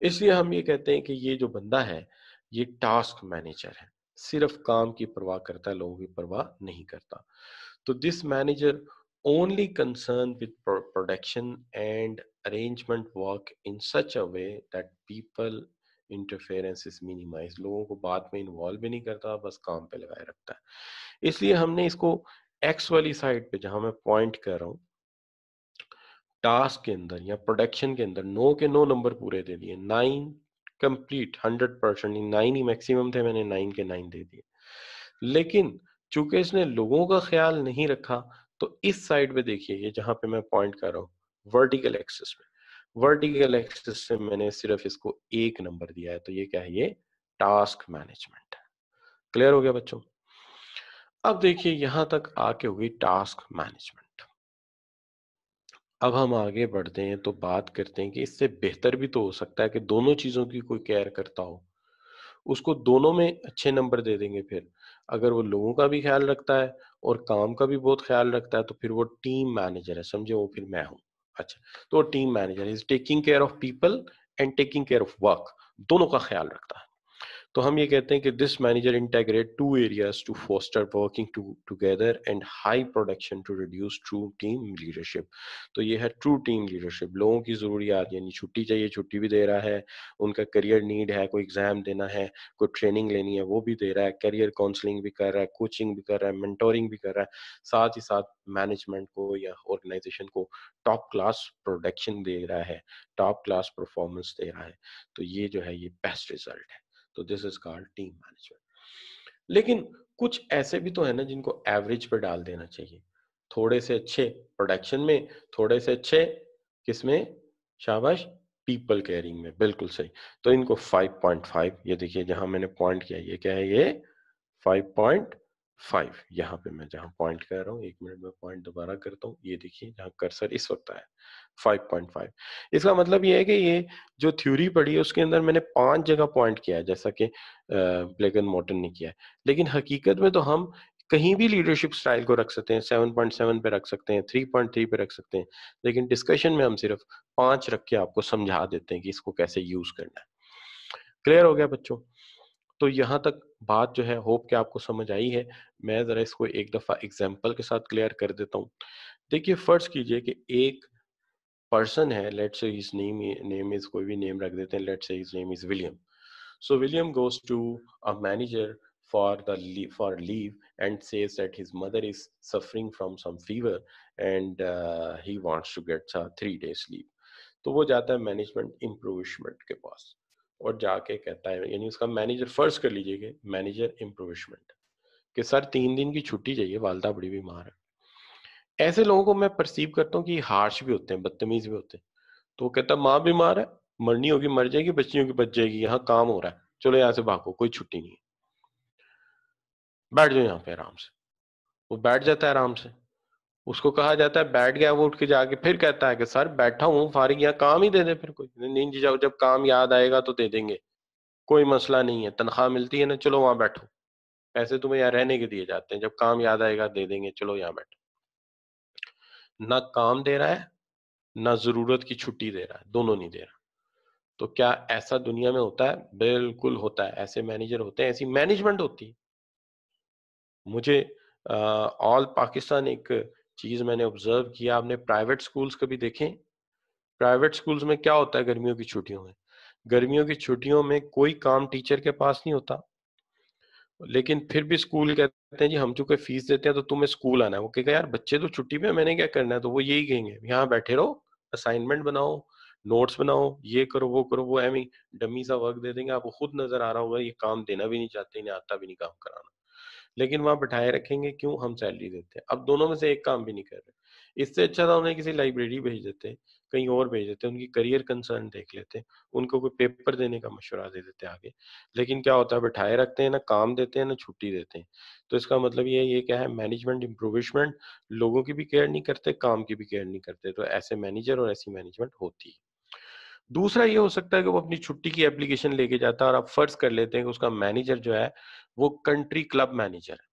इसलिए हम ये कहते हैं कि ये जो बंदा है ये टास्क मैनेजर है, सिर्फ काम की परवाह करता है, लोगों की परवाह नहीं करता। तो this manager only concerned with production and arrangement work in such a way that people interference is minimized। लोगों को बात में इन्वॉल्व भी नहीं करता, बस काम पे लगाए रखता है। इसलिए हमने इसको एक्स वाली साइड पे जहां मैं पॉइंट कर रहा हूँ, टास्क के अंदर या प्रोडक्शन के अंदर 9 के 9 नंबर पूरे दे दिए, 9 कंप्लीट 100%, 9 ही मैक्सिमम थे, मैंने 9 के 9 दे दिए। लेकिन चूंकि इसने लोगों का ख्याल नहीं रखा, तो इस साइड पे देखिए, ये जहां पे मैं पॉइंट कर रहा हूँ वर्टिकल एक्सिस में, वर्टिकल एक्सिस से मैंने सिर्फ इसको 1 नंबर दिया है, तो ये क्या है? ये टास्क मैनेजमेंट है। क्लियर हो गया बच्चों? अब देखिए यहां तक आके हुई टास्क मैनेजमेंट। अब हम आगे बढ़ते हैं तो बात करते हैं कि इससे बेहतर भी तो हो सकता है कि दोनों चीजों की कोई केयर करता हो, उसको दोनों में अच्छे नंबर दे देंगे। फिर अगर वो लोगों का भी ख्याल रखता है और काम का भी बहुत ख्याल रखता है तो फिर वो टीम मैनेजर है, समझे? वो फिर मैं हूं। अच्छा, तो team manager is taking care of people and taking care of work, दोनों का ख्याल रखता है। तो हम ये कहते हैं कि this manager integrate two areas to foster working together and high production to reduce true team leadership. तो ये है ट्रू टीम लीडरशिप, लोगों की जरूरियात, यानी छुट्टी चाहिए छुट्टी भी दे रहा है, उनका करियर नीड है, कोई एग्जाम देना है, कोई ट्रेनिंग लेनी है वो भी दे रहा है, करियर काउंसलिंग भी कर रहा है, कोचिंग भी कर रहा है, मेंटोरिंग भी कर रहा है, साथ ही साथ मैनेजमेंट को या ऑर्गेनाइजेशन को टॉप क्लास प्रोडक्शन दे रहा है, टॉप क्लास परफॉर्मेंस दे रहा है। तो ये जो है ये बेस्ट रिजल्ट है। तो this is called team management. लेकिन कुछ ऐसे भी तो है ना जिनको एवरेज पे डाल देना चाहिए, थोड़े से अच्छे प्रोडक्शन में, थोड़े से अच्छे किसमें? शाबाश, पीपल केयरिंग में, बिल्कुल सही। तो इनको 5.5, ये देखिए जहां मैंने पॉइंट किया, ये क्या है? ये 5.5। यहाँ पे मैं जहाँ पॉइंट कर रहा हूँ, 1 मिनट में पॉइंट दोबारा करता हूँ, ये देखिए जहाँ कर्सर इस वक्त आया 5.5। इसका मतलब ये है कि ये जो थ्योरी पढ़ी है उसके अंदर मैंने 5 जगह पॉइंट किया है, जैसा कि ब्लेक एंड मॉर्टन ने किया है। लेकिन हकीकत में तो हम कहीं भी लीडरशिप स्टाइल को रख सकते हैं, 7.7 पे रख सकते हैं, 3.3 पे रख सकते हैं, लेकिन डिस्कशन में हम सिर्फ 5 रख के आपको समझा देते हैं कि इसको कैसे यूज करना है। क्लियर हो गया बच्चों? तो यहाँ तक बात जो है, होप कि आपको समझ आई है। मैं जरा इसको एक दफा एग्जांपल के साथ क्लियर कर देता हूँ। देखिए फर्ज कीजिए कि एक पर्सन है, let's say his name is, कोई भी नेम रख देते हैं, let's say his name is William. So William goes to a manager for leave and says that his mother is suffering from some fever and he wants to get a 3 days leave. तो वो जाता है मैनेजमेंट इम्प्रूवमेंट के पास और जाके कहता है, यानी उसका मैनेजर, फर्ज कर लीजिए कि मैनेजर इम्प्रूवमेंट, कि सर 3 दिन की छुट्टी चाहिए, वालदा बड़ी बीमार है। ऐसे लोगों को मैं परसीव करता हूँ कि हार्श भी होते हैं, बदतमीज भी होते हैं। तो वो कहता है माँ बीमार है, मरनी होगी मर जाएगी, बचनी होगी बच जाएगी, यहाँ काम हो रहा है, चलो यहाँ से भागो, कोई छुट्टी नहीं है, बैठ जाओ यहाँ पे आराम से। वो बैठ जाता है आराम से, उसको कहा जाता है बैठ गया, वो उठ के जाके फिर कहता है कि सर बैठा हूँ फारिग, यहाँ काम ही दे दे फिर कोई। नहीं जी, जब जब काम याद आएगा तो दे देंगे, कोई मसला नहीं है, तनख्वाह मिलती है ना, चलो वहां बैठो, पैसे तुम्हें यहाँ रहने के दिए जाते हैं, जब काम याद आएगा दे देंगे, चलो यहाँ बैठो। ना काम दे रहा है ना जरूरत की छुट्टी दे रहा है, दोनों नहीं दे रहा। तो क्या ऐसा दुनिया में होता है? बिल्कुल होता है। ऐसे मैनेजर होते हैं, ऐसी मैनेजमेंट होती है। मुझे ऑल पाकिस्तान एक चीज मैंने ऑब्जर्व किया, आपने प्राइवेट स्कूल्स कभी देखे? प्राइवेट स्कूल्स में क्या होता है गर्मियों की छुट्टियों में? गर्मियों की छुट्टियों में कोई काम टीचर के पास नहीं होता, लेकिन फिर भी स्कूल कहते हैं जी हम चूंकि फीस देते हैं तो तुम्हें स्कूल आना है। वो कहेगा यार बच्चे तो छुट्टी पे, मैंने क्या करना है? तो वो यही कहेंगे यहाँ बैठे रहो, असाइनमेंट बनाओ, नोट्स बनाओ, ये करो, वो एमी डमी सा वर्क दे देंगे। आपको खुद नजर आ रहा होगा ये काम देना भी नहीं चाहते, इन्हें आता भी नहीं काम कराना, लेकिन वहां बिठाए रखेंगे। क्यों? हम सैलरी देते हैं। अब दोनों में से एक काम भी नहीं कर रहे। इससे अच्छा था उन्हें किसी लाइब्रेरी भेज देते, कहीं और भेज देते, उनकी करियर कंसर्न देख लेते, उनको कोई पेपर देने का मशवरा दे देते आगे। लेकिन क्या होता है, बिठाए रखते हैं, ना काम देते हैं ना छुट्टी देते हैं। तो इसका मतलब ये क्या है, मैनेजमेंट इम्प्रूवमेंट, लोगों की भी केयर नहीं करते, काम की भी केयर नहीं करते। तो ऐसे मैनेजर और ऐसी मैनेजमेंट होती है। दूसरा ये हो सकता है कि वो अपनी छुट्टी की एप्लीकेशन लेके जाता है और आप फर्ज कर लेते हैं कि उसका मैनेजर जो है वो कंट्री क्लब मैनेजर है,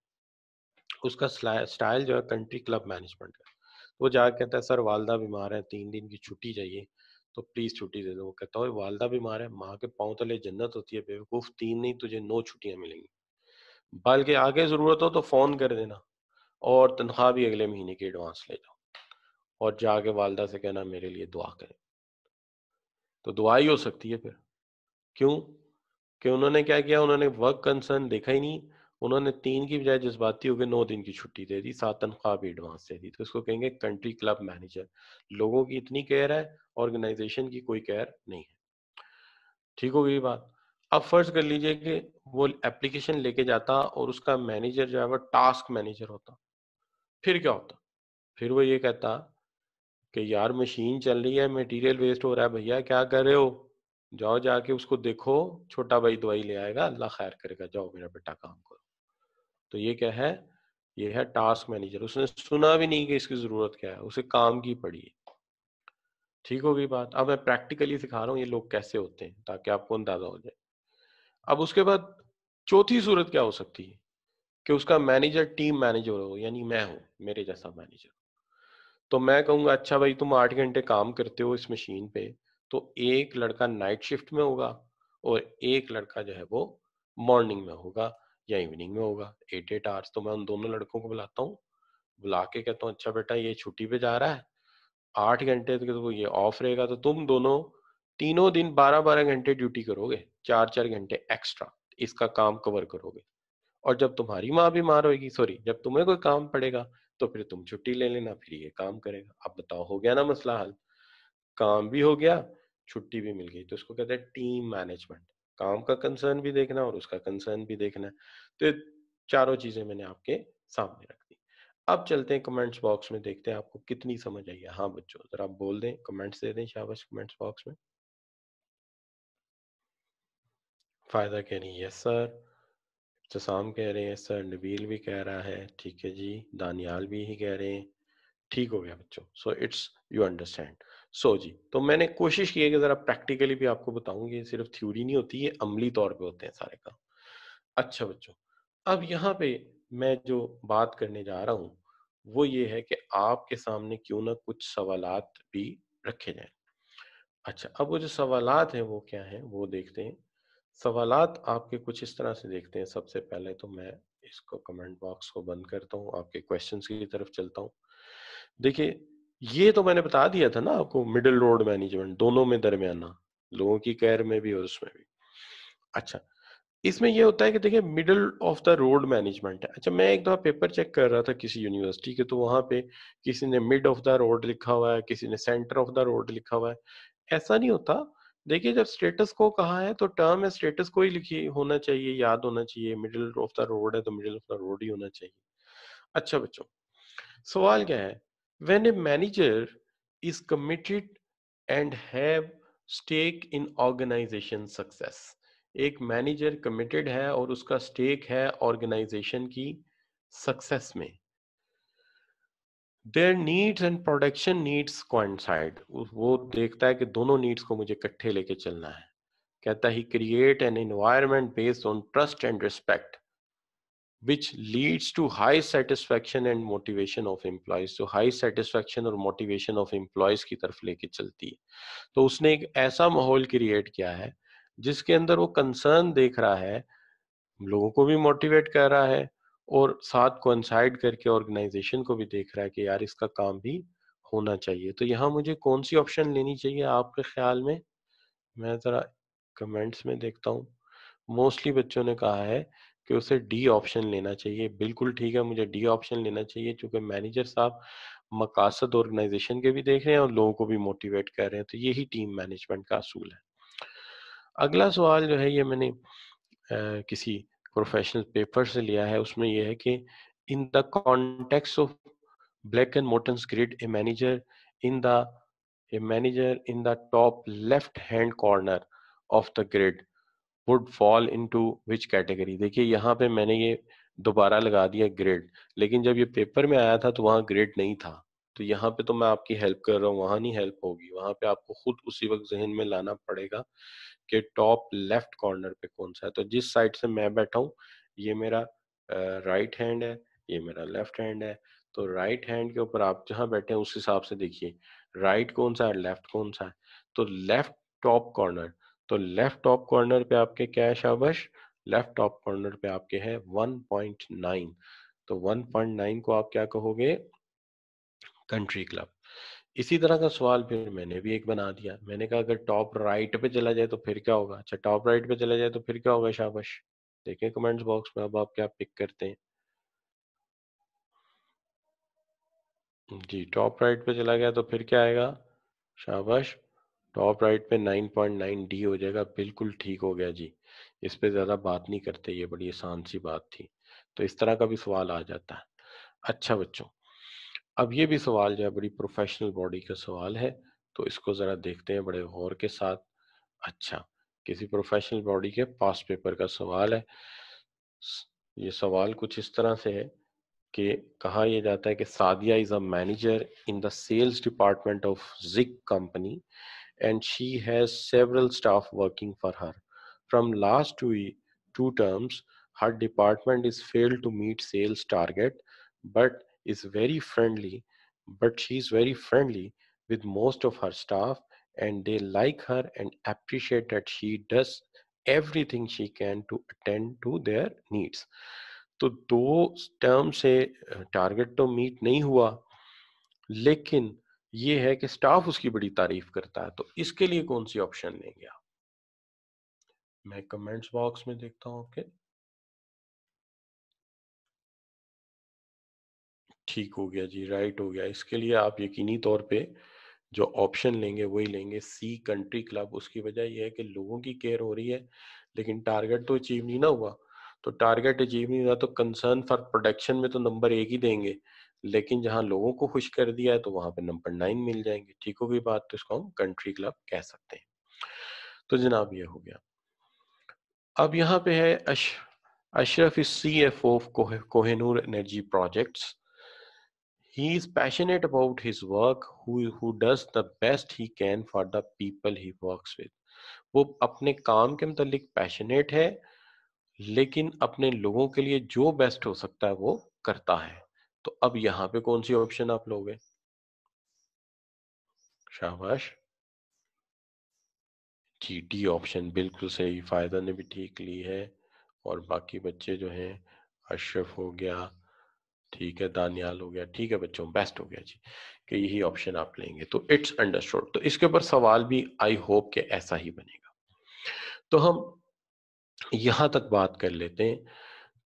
उसका स्टाइल जो है कंट्री क्लब मैनेजमेंट का। वो जाकर कहता है सर वालदा बीमार है, 3 दिन की छुट्टी चाहिए, तो प्लीज छुट्टी दे दो। वो कहता है वालदा बीमार है, माँ के पाँव तले जन्नत होती है बेवकूफ, 3 नहीं तुझे 9 छुट्टियां मिलेंगी, बल्कि आगे जरूरत हो तो फोन कर देना, और तनख्वाह भी अगले महीने की एडवांस ले जाओ, और जाके वालदा से कहना मेरे लिए दुआ करें। तो दुआ ही हो सकती है फिर। क्यों? कि उन्होंने क्या किया, उन्होंने वर्क कंसर्न देखा ही नहीं। उन्होंने 3 की बजाय जज्बाती हो गए 9 दिन की छुट्टी दे दी, 7 तनख्वाह भी एडवांस दे दी। तो इसको कहेंगे कंट्री क्लब मैनेजर। लोगों की इतनी केयर है, ऑर्गेनाइजेशन की कोई केयर नहीं है। ठीक हो गई बात? अब फर्ज कर लीजिए कि वो एप्लीकेशन लेके जाता और उसका मैनेजर जो है वो टास्क मैनेजर होता, फिर क्या होता? फिर वो ये कहता कि यार मशीन चल रही है, मटेरियल वेस्ट हो रहा है, भैया क्या कर रहे हो, जाओ जाके उसको देखो, छोटा भाई दवाई ले आएगा, अल्लाह खैर करेगा, जाओ मेरा बेटा काम करो। तो ये क्या है? ये है टास्क मैनेजर। उसने सुना भी नहीं कि इसकी जरूरत क्या है, उसे काम की पड़ी है। ठीक हो गई बात? अब मैं प्रैक्टिकली सिखा रहा हूँ ये लोग कैसे होते हैं ताकि आपको अंदाजा हो जाए। अब उसके बाद चौथी सूरत क्या हो सकती है कि उसका मैनेजर टीम मैनेजर हो, यानी मैं हूं, मेरे जैसा मैनेजर। तो मैं कहूंगा अच्छा भाई तुम 8 घंटे काम करते हो इस मशीन पे, तो एक लड़का नाइट शिफ्ट में होगा और एक लड़का जो है वो मॉर्निंग में होगा या इवनिंग में होगा, 8 8 आवर्स। तो मैं उन दोनों लड़कों को बुलाता हूँ, बुला के कहता हूँ अच्छा बेटा ये छुट्टी पे जा रहा है, 8 घंटे तो वो ये ऑफ रहेगा, तो तुम दोनों तीनों दिन 12 12 घंटे ड्यूटी करोगे, 4 4 घंटे एक्स्ट्रा इसका काम कवर करोगे। और जब तुम्हारी माँ बीमार होगी, सॉरी जब तुम्हें कोई काम पड़ेगा, तो फिर तुम छुट्टी ले लेना, फिर ये काम करेगा। अब बताओ हो गया ना मसला हल? काम भी हो गया, छुट्टी भी मिल गई। तो इसको कहते हैं टीम मैनेजमेंट। काम का कंसर्न भी देखना और उसका कंसर्न भी देखना है। तो ये चारों चीजें मैंने आपके सामने रख दी। अब चलते हैं कमेंट्स बॉक्स में, देखते हैं आपको कितनी समझ आई है। हाँ बच्चों जरा आप बोल दें, कमेंट्स दे दें शाबाश कमेंट्स बॉक्स में। फायदा कह रही है यस सर, जसाम कह रहे हैं सर, नबील भी कह रहा है ठीक है जी, दानियाल भी ही कह रहे हैं। ठीक हो गया बच्चों, सो इट्स यू अंडरस्टैंड। सो जी, तो मैंने कोशिश की है कि जरा प्रैक्टिकली भी आपको बताऊं, ये सिर्फ थ्योरी नहीं होती, ये अमली तौर पे होते हैं सारे काम। अच्छा बच्चों, अब यहाँ पे मैं जो बात करने जा रहा हूँ वो ये है कि आपके सामने क्यों ना कुछ सवालात भी रखे जाएं। अच्छा, अब वो जो सवालात हैं वो क्या हैं वो देखते हैं। सवालात आपके कुछ इस तरह से देखते हैं। सबसे पहले तो मैं इसको कमेंट बॉक्स को बंद करता हूँ, आपके क्वेश्चंस की तरफ चलता हूँ। देखिए, ये तो मैंने बता दिया था ना आपको, मिडिल रोड मैनेजमेंट, दोनों में दरमियाना, लोगों की केयर में भी और उसमें भी। अच्छा, इसमें ये होता है कि देखिए middle of the road management है। अच्छा, मैं एक दफा पेपर चेक कर रहा था किसी यूनिवर्सिटी के, तो वहां पे किसी ने मिड ऑफ द रोड लिखा हुआ है, किसी ने सेंटर ऑफ द रोड लिखा हुआ है। ऐसा नहीं होता। देखिए जब स्टेटस को कहा है तो टर्म है स्टेटस को ही लिखी होना चाहिए, याद होना चाहिए। मिडिल ऑफ द रोड है तो मिडिल ऑफ द रोड ही होना चाहिए। अच्छा बच्चों, सवाल क्या है, when a manager is committed and have stake in organization success, एक मैनेजर कमिटेड है और उसका स्टेक है ऑर्गेनाइजेशन की सक्सेस में, their needs and production needs coincide, वो देखता है कि दोनों नीड्स को मुझे इकट्ठे लेके चलना है। कहता है he create an environment based on trust and respect, which leads to high satisfaction and motivation of employees। तो high satisfaction और motivation of employees की तरफ लेके चलती है। तो उसने एक ऐसा माहौल क्रिएट किया है जिसके अंदर वो कंसर्न देख रहा है, लोगों को भी मोटिवेट कर रहा है और साथ कोइंसाइड करके ऑर्गेनाइजेशन को भी देख रहा है कि यार इसका काम भी होना चाहिए। तो यहाँ मुझे कौन सी ऑप्शन लेनी चाहिए आपके ख्याल में? मैं ज़रा कमेंट्स में देखता हूँ। मोस्टली बच्चों ने कहा है कि उसे डी ऑप्शन लेना चाहिए। बिल्कुल ठीक है, मुझे डी ऑप्शन लेना चाहिए क्योंकि मैनेजर साहब मकासद ऑर्गेनाइजेशन के भी देख रहे हैं और लोगों को भी मोटिवेट कर रहे हैं। तो यही टीम मैनेजमेंट का असूल है। अगला सवाल जो है ये मैंने किसी प्रोफेशनल पेपर से लिया है। उसमें यह है कि in the context of Blake and Mouton's grid a manager in the top left hand corner of the grid would fall into which category? देखिए यहाँ पे मैंने ये दोबारा लगा दिया ग्रिड, लेकिन जब ये पेपर में आया था तो वहाँ ग्रिड नहीं था। तो यहाँ पे तो मैं आपकी हेल्प कर रहा हूँ, वहाँ नहीं हेल्प होगी। वहाँ पे आपको खुद उसी वक्त जहन में लाना पड़ेगा कि टॉप लेफ्ट कॉर्नर पे कौन सा है। तो जिस साइड से मैं बैठा हूँ ये मेरा राइट हैंड है, ये मेरा लेफ्ट हैंड है। तो राइट हैंड के ऊपर आप जहाँ बैठे हैं उस हिसाब से देखिए राइट कौन सा है, लेफ्ट कौन सा है। तो लेफ्ट टॉप कॉर्नर, तो लेफ्ट टॉप कॉर्नर पे आपके क्या है शाबाश? लेफ्ट टॉप कॉर्नर पे आपके है 1.9। तो 1.9 को आप क्या कहोगे? Country club. इसी तरह का सवाल फिर मैंने भी एक बना दिया। मैंने कहा अगर टॉप राइट पे चला जाए तो फिर क्या होगा? अच्छा, टॉप राइट पे चला जाए तो फिर क्या होगा? शाबाश, देखें कमेंट्स बॉक्स में अब आप क्या पिक करते हैं। जी, टॉप राइट पे चला गया तो फिर क्या आएगा? शाबाश, टॉप राइट पे 9.9 डी हो जाएगा। बिल्कुल ठीक हो गया जी। इस पे ज्यादा बात नहीं करते, ये बड़ी आसान सी बात थी। तो इस तरह का भी सवाल आ जाता है। अच्छा बच्चों, अब ये भी सवाल जो है बड़ी प्रोफेशनल बॉडी का सवाल है, तो इसको जरा देखते हैं बड़े गौर के साथ। अच्छा, किसी प्रोफेशनल बॉडी के पास पेपर का सवाल है। ये सवाल कुछ इस तरह से है कि कहा यह जाता है कि Sadia is a manager in the sales department of जिक company and she has several staff working for her. From last two terms, her department is failed to meet sales target, but is very friendly. But she is very friendly with most of her staff, and they like her and appreciate that she does everything she can to attend to their needs. तो दो टर्म से टारगेट तो मीट नहीं हुआ, लेकिन ये है कि स्टाफ उसकी बड़ी तारीफ करता है। तो इसके लिए कौन सी ऑप्शन लेंगे आप? मैं कमेंट्स बॉक्स में देखता हूँ आपके। ठीक हो गया जी, राइट हो गया। इसके लिए आप यकीनी तौर पे जो ऑप्शन लेंगे वही लेंगे, सी कंट्री क्लब। उसकी वजह यह है कि लोगों की केयर हो रही है लेकिन टारगेट तो अचीव नहीं ना हुआ। तो टारगेट अचीव नहीं हुआ तो कंसर्न फॉर प्रोडक्शन में तो नंबर 1 ही देंगे, लेकिन जहां लोगों को खुश कर दिया है तो वहां पे नंबर 9 मिल जाएंगे। ठीक हो गई बात, तो इसको हम कंट्री क्लब कह सकते हैं। तो जनाब ये हो गया। अब यहाँ पे है Ashraf is CFO of Kohinoor energy projects. He is passionate about his work, who does the best he can for the people he works with. वो अपने काम के मतलब पैशनेट है, लेकिन अपने लोगों के लिए जो बेस्ट हो सकता है वो करता है। तो अब यहाँ पे कौन सी ऑप्शन आप लोगे? शाबाश जी, डी ऑप्शन बिल्कुल सही। फायदा ने भी ठीक ली है और बाकी बच्चे जो हैं, अशरफ हो गया, ठीक है, दानियाल हो गया, ठीक है बच्चों, बेस्ट हो गया जी कि यही ऑप्शन आप लेंगे। तो इट्स अंडरस्टूड। तो इसके ऊपर सवाल भी आई होप कि ऐसा ही बनेगा। तो हम यहां तक बात कर लेते हैं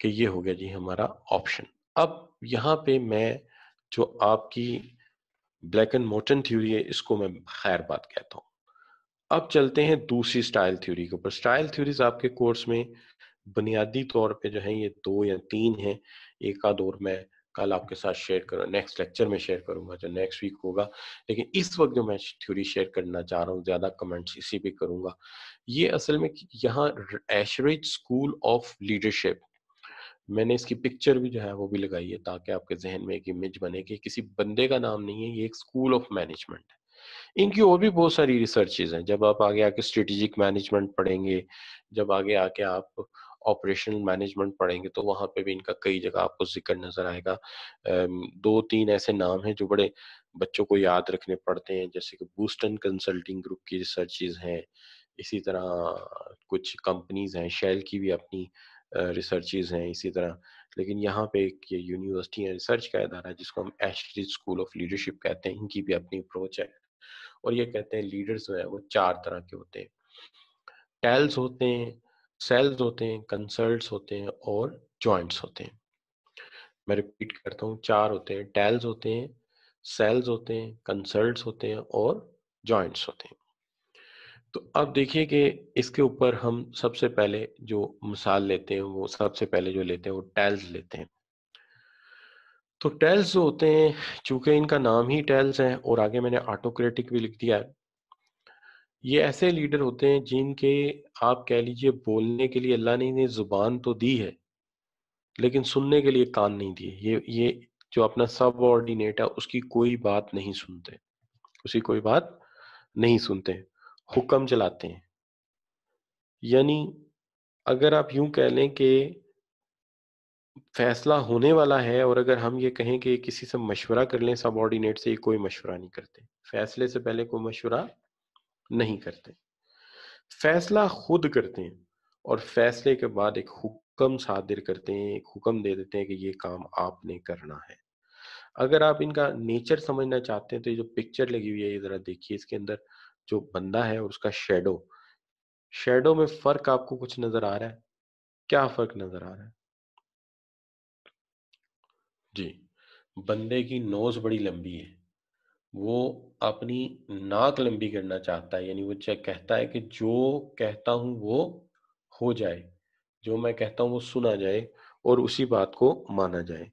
कि ये हो गया जी हमारा ऑप्शन। अब यहाँ पे मैं जो आपकी ब्लैक एंड मोर्टन थ्योरी है इसको मैं खैर बात कहता हूँ। अब चलते हैं दूसरी स्टाइल थ्योरी के ऊपर। स्टाइल थ्योरीज आपके कोर्स में बुनियादी तौर पे जो है ये 2 या 3 हैं। एक आध और मैं कल आपके साथ शेयर करूँ, नेक्स्ट लेक्चर में शेयर करूंगा जो नेक्स्ट वीक होगा। लेकिन इस वक्त जो मैं थ्योरी शेयर करना चाह रहा हूँ, ज्यादा कमेंट्स इसी पे करूंगा। ये असल में यहाँ एशरिच स्कूल ऑफ लीडरशिप, मैंने इसकी पिक्चर भी जो है वो भी लगाई है ताकि आपके जहन में एक इमेज बने कि किसी बंदे का नाम नहीं है, ये एक स्कूल ऑफ मैनेजमेंट है। इनकी और भी बहुत सारी रिसर्चेज हैं। जब आप आगे आके स्ट्रेटेजिक मैनेजमेंट पढ़ेंगे, जब आगे आके आप ऑपरेशनल मैनेजमेंट पढ़ेंगे तो वहाँ पे भी इनका कई जगह आपको जिक्र नजर आएगा। 2-3 ऐसे नाम हैं जो बड़े बच्चों को याद रखने पड़ते हैं, जैसे कि बूस्टन कंसल्टिंग ग्रुप की रिसर्चेज हैं, इसी तरह कुछ कंपनीज हैं, शेल की भी अपनी रिसर्चेज हैं इसी तरह। लेकिन यहाँ पे एक ये यूनिवर्सिटी है, रिसर्च का इदारा है जिसको हम एशरिज स्कूल ऑफ लीडरशिप कहते हैं, इनकी भी अपनी अप्रोच है। और ये कहते हैं लीडर्स जो है वो 4 तरह के होते हैं। टेल्स होते हैं, सेल्स होते हैं, कंसल्ट्स होते हैं और जॉइंट्स होते हैं। मैं रिपीट करता हूँ, 4 होते हैं। टेल्स होते हैं, सेल्स होते हैं, कंसल्ट्स होते हैं और जॉइंट्स होते हैं। तो अब देखिए कि इसके ऊपर हम सबसे पहले जो मिसाल लेते हैं, वो सबसे पहले जो लेते हैं वो टेल्स लेते हैं। तो टेल्स जो होते हैं, चूंकि इनका नाम ही टेल्स है और आगे मैंने ऑटोक्रेटिक भी लिख दिया है, ये ऐसे लीडर होते हैं जिनके, आप कह लीजिए, बोलने के लिए अल्लाह ने इन्हें जुबान तो दी है लेकिन सुनने के लिए कान नहीं दिए। ये जो अपना सब ऑर्डिनेट है उसकी कोई बात नहीं सुनते, उसकी कोई बात नहीं सुनते, हुक्म चलाते हैं। यानी अगर आप यूं कह लें कि फैसला होने वाला है और अगर हम ये कहें कि किसी से मशवरा कर लें सबऑर्डिनेट से, ये कोई मशवरा नहीं करते, फैसले से पहले कोई मशवरा नहीं करते, फैसला खुद करते हैं और फैसले के बाद एक हुक्म सादिर करते हैं, एक हुक्म दे देते हैं कि ये काम आपने करना है। अगर आप इनका नेचर समझना चाहते हैं तो ये जो पिक्चर लगी हुई है ये जरा देखिए, इसके अंदर जो बंदा है और उसका शेडो, शेडो में फर्क आपको कुछ नजर आ रहा है? क्या फर्क नजर आ रहा है? जी, बंदे की नोज बड़ी लंबी है, वो अपनी नाक लंबी करना चाहता है, यानी वो कहता है कि जो कहता हूं वो हो जाए, जो मैं कहता हूं वो सुना जाए और उसी बात को माना जाए।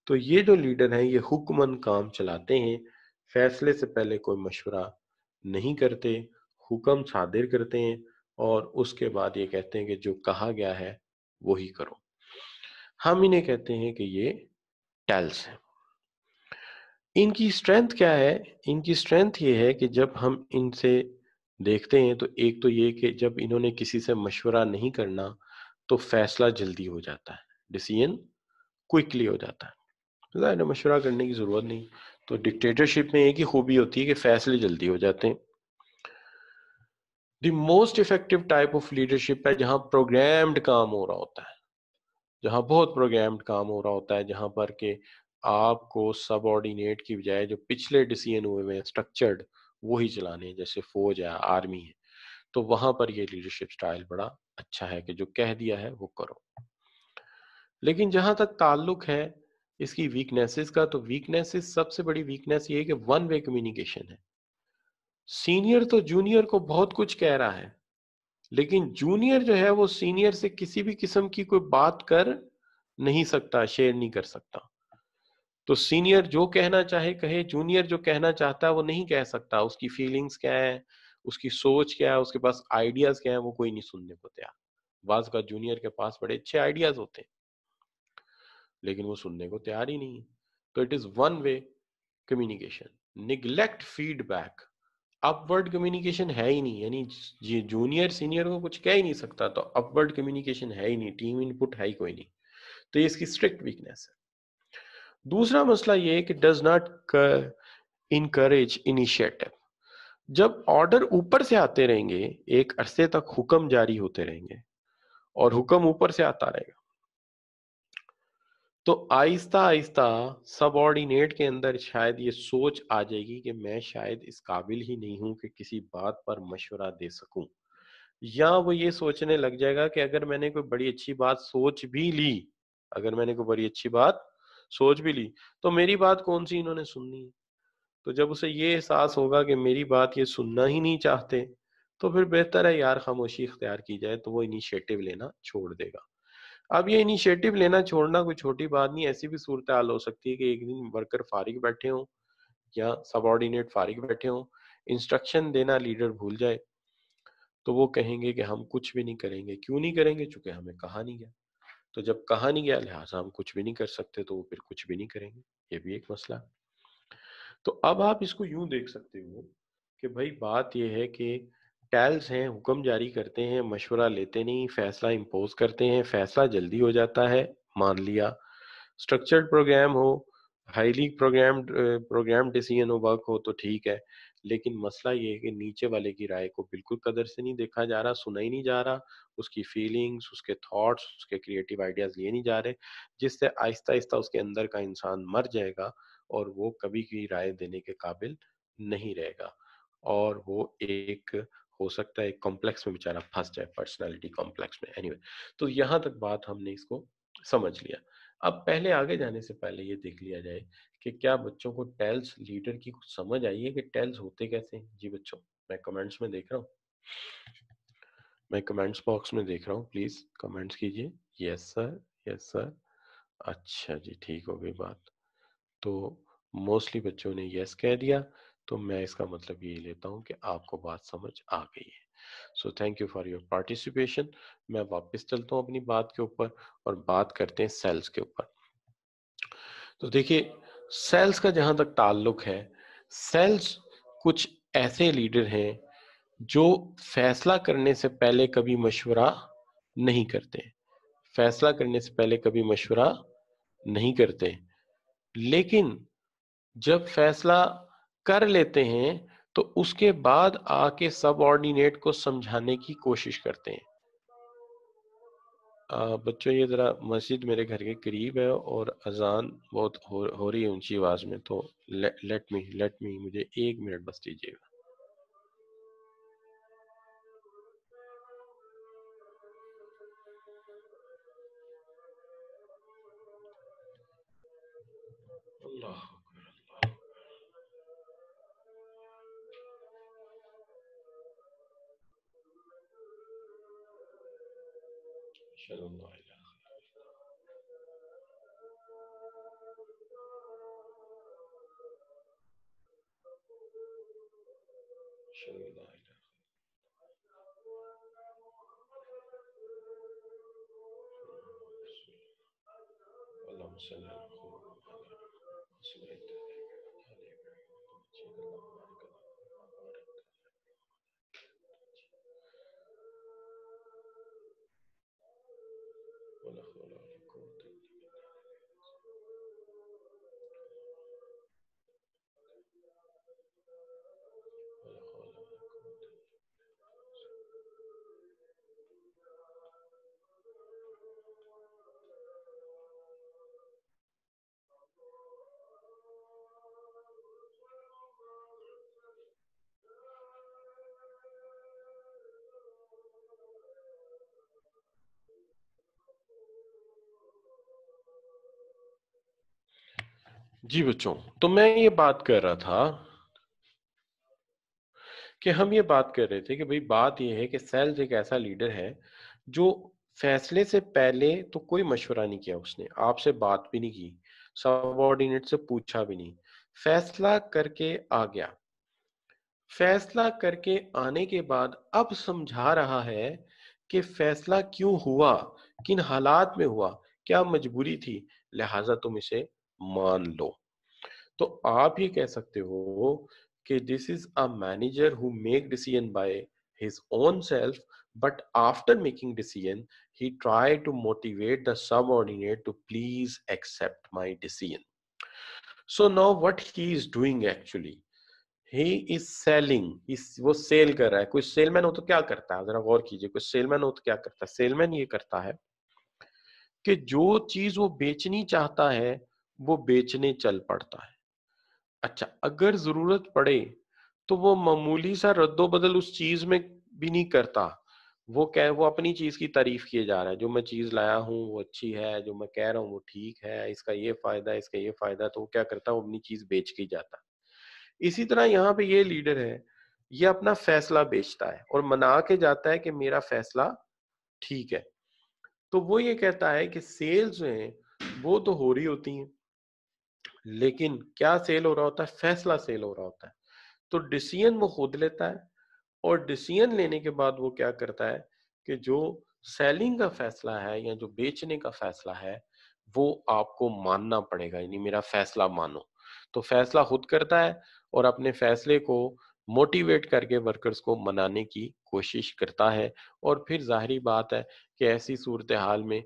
तो ये जो लीडर हैं ये हुक्मन काम चलाते हैं, फैसले से पहले कोई मशवरा नहीं करते, हुक्म सादिर करते हैं और उसके बाद ये कहते हैं कि जो कहा गया है वो ही करो। हम इन्हें कहते हैं कि ये टेल्स हैं। इनकी स्ट्रेंथ क्या है? इनकी स्ट्रेंथ ये है कि जब हम इनसे देखते हैं तो एक तो ये कि जब इन्होंने किसी से मशवरा नहीं करना तो फैसला जल्दी हो जाता है, डिसीजन क्विकली हो जाता है, ज़्यादा मशवरा करने की ज़रूरत नहीं। तो डिक्टेटरशिप में एक ही खूबी होती है कि फैसले जल्दी हो जाते हैं। The most effective type of leadership है जहां प्रोग्राम्ड काम हो रहा होता है, जहां बहुत प्रोग्राम्ड काम हो रहा होता है, जहां पर के आपको सबऑर्डिनेट की बजाय जो पिछले डिसीजन हुए हुए हैं स्ट्रक्चर्ड, वो ही चलाने हैं, जैसे फौज है, आर्मी है। तो वहां पर ये लीडरशिप स्टाइल बड़ा अच्छा है कि जो कह दिया है वो करो। लेकिन जहां तक ताल्लुक है इसकी वीकनेसेस का, तो वीकनेसेस, सबसे बड़ी वीकनेस ये है कि वन वे कम्युनिकेशन है। सीनियर तो जूनियर को बहुत कुछ कह रहा है लेकिन जूनियर जो है वो सीनियर से किसी भी किस्म की कोई बात कर नहीं सकता, शेयर नहीं कर सकता। तो सीनियर जो कहना चाहे कहे, जूनियर जो कहना चाहता है वो नहीं कह सकता, उसकी फीलिंग्स क्या है, उसकी सोच क्या है, उसके पास आइडियाज क्या है, वो कोई नहीं सुनने को तैयार। बाज का जूनियर के पास बड़े अच्छे आइडियाज होते हैं लेकिन वो सुनने को तैयार ही नहीं है। तो it is one way communication. Neglect feedback, upward communication है ही नहीं, यानी ये जूनियर सीनियर को कुछ कह ही नहीं सकता, तो अपवर्ड कम्युनिकेशन है ही नहीं, टीम इनपुट है ही कोई नहीं। तो ये इसकी स्ट्रिक्ट वीकनेस है। दूसरा मसला ये है कि डज नॉट इनकरेज इनिशिएटिव। जब ऑर्डर ऊपर से आते रहेंगे, एक अरसे तक हुक्म जारी होते रहेंगे और हुक्म ऊपर से आता रहेगा, तो आहिस्ता आहिस्ता सबऑर्डिनेट के अंदर शायद ये सोच आ जाएगी कि मैं शायद इस काबिल ही नहीं हूं कि किसी बात पर मशवरा दे सकूं। या वो ये सोचने लग जाएगा कि अगर मैंने कोई बड़ी अच्छी बात सोच भी ली, अगर मैंने कोई बड़ी अच्छी बात सोच भी ली तो मेरी बात कौन सी इन्होंने सुननी है। तो जब उसे ये एहसास होगा कि मेरी बात ये सुनना ही नहीं चाहते, तो फिर बेहतर है यार खामोशी इख्तियार की जाए, तो वो इनिशिएटिव लेना छोड़ देगा। अब ये इनिशिएटिव लेना छोड़ना कोई छोटी बात नहीं, ऐसी भी सूरत हाल हो सकती है कि एक दिन वर्कर फारिग बैठे हों या सबऑर्डिनेट फारिग बैठे हों, इंस्ट्रक्शन देना लीडर भूल जाए, तो वो कहेंगे कि हम कुछ भी नहीं करेंगे। क्यों नहीं करेंगे? चूंकि हमें कहा नहीं गया। तो जब कहा नहीं गया लिहाजा हम कुछ भी नहीं कर सकते, तो वो फिर कुछ भी नहीं करेंगे। ये भी एक मसला है। तो अब आप इसको यूं देख सकते हो कि भाई बात यह है कि टेल्स हैं, हुक्म जारी करते हैं, मशवरा लेते नहीं, फैसला इम्पोज करते हैं, फैसला जल्दी हो जाता है, मान लिया। स्ट्रक्चर्ड प्रोग्राम हो, हाईली प्रोग्राम डिसीजन हो, वर्क हो तो ठीक है, लेकिन मसला ये है कि नीचे वाले की राय को बिल्कुल कदर से नहीं देखा जा रहा, सुना ही नहीं जा रहा, उसकी फीलिंग्स, उसके थॉट्स, उसके क्रिएटिव आइडियाज लिए नहीं जा रहे, जिससे आहिस्ता आहिस्ता उसके अंदर का इंसान मर जाएगा और वो कभी की राय देने के काबिल नहीं रहेगा, और वो एक हो सकता है कॉम्प्लेक्स में बेचारा फंस जाए, पर्सनालिटी कॉम्प्लेक्स में। एनीवे, तो यहाँ तक बात हमने इसको समझ लिया। अब पहले आगे जाने से पहले ये देख लिया जाए कि क्या बच्चों को टेल्स लीडर की कुछ समझ आई है कि टेल्स होते कैसे हैं। जी बच्चों, मैं कमेंट्स में देख रहा हूँ, मैं कमेंट्स बॉक्स में देख रहा हूँ, प्लीज कमेंट्स कीजिए। Yes sir, yes sir. अच्छा जी, ठीक हो गई बात। तो मोस्टली बच्चों ने यस कह दिया, तो मैं इसका मतलब ये लेता हूँ कि आपको बात समझ आ गई है। So thank you for your participation. मैं वापस चलता हूँ अपनी बात के ऊपर और बात करते हैं सेल्स के ऊपर। तो देखिए, सेल्स का जहां तक ताल्लुक है, सेल्स कुछ ऐसे लीडर हैं जो फैसला करने से पहले कभी मशवरा नहीं करते, फैसला करने से पहले कभी मशवरा नहीं करते, लेकिन जब फैसला कर लेते हैं तो उसके बाद आके सबऑर्डिनेट को समझाने की कोशिश करते हैं। बच्चों, ये जरा मस्जिद मेरे घर के करीब है और अजान बहुत हो रही है ऊंची आवाज में, तो लेट मी मुझे 1 मिनट बस दीजिएगा। अल्लाह अकबर, अल्लाह अशहदु अन ला इलाहा अशहदु अन ला इलाहा अल्लाहुम्मा सल्लि अला जी बच्चों, तो मैं ये बात कर रहा था कि हम ये बात कर रहे थे कि भाई बात ये है कि सेल्स एक ऐसा लीडर है जो फैसले से पहले तो कोई मशवरा नहीं किया, उसने आपसे बात भी नहीं की, सबऑर्डिनेट से पूछा भी नहीं, फैसला करके आ गया। फैसला करके आने के बाद अब समझा रहा है कि फैसला क्यों हुआ, किन हालात में हुआ, क्या मजबूरी थी, लिहाजा तुम इसे मान लो। तो आप ये कह सकते हो कि this is a manager who make decision by his own self, but after making decision he tried to motivate the subordinate to please accept my decision. So now what he is doing actually, he is selling, वो सेल कर रहा है। कोई सेलमैन हो तो क्या करता है, जरा गौर कीजिए, कोई सेलमैन हो तो क्या करता है, सेलमैन ये करता है कि जो चीज वो बेचनी चाहता है वो बेचने चल पड़ता है। अच्छा, अगर जरूरत पड़े तो वो मामूली सा रद्दो-बदल उस चीज में भी नहीं करता। वो अपनी चीज की तारीफ किए जा रहा है, जो मैं चीज लाया हूँ वो अच्छी है, जो मैं कह रहा हूँ वो ठीक है, इसका ये फायदा है, इसका ये फायदा है, तो वो क्या करता है, वो अपनी चीज बेच के ही जाता है। इसी तरह यहाँ पे ये लीडर है, ये अपना फैसला बेचता है और मना के जाता है कि मेरा फैसला ठीक है। तो वो ये कहता है कि सेल्स जो है वो तो हो रही होती हैं, लेकिन क्या सेल हो रहा होता है, फैसला सेल हो रहा होता है। तो डिसीजन वो खुद लेता है और डिसीजन लेने के बाद वो क्या करता है कि जो सेलिंग का फैसला है या जो बेचने का फैसला है वो आपको मानना पड़ेगा, यानी मेरा फैसला मानो। तो फैसला खुद करता है और अपने फैसले को मोटिवेट करके वर्कर्स को मनाने की कोशिश करता है। और फिर ज़ाहिरी बात है कि ऐसी सूरत हाल में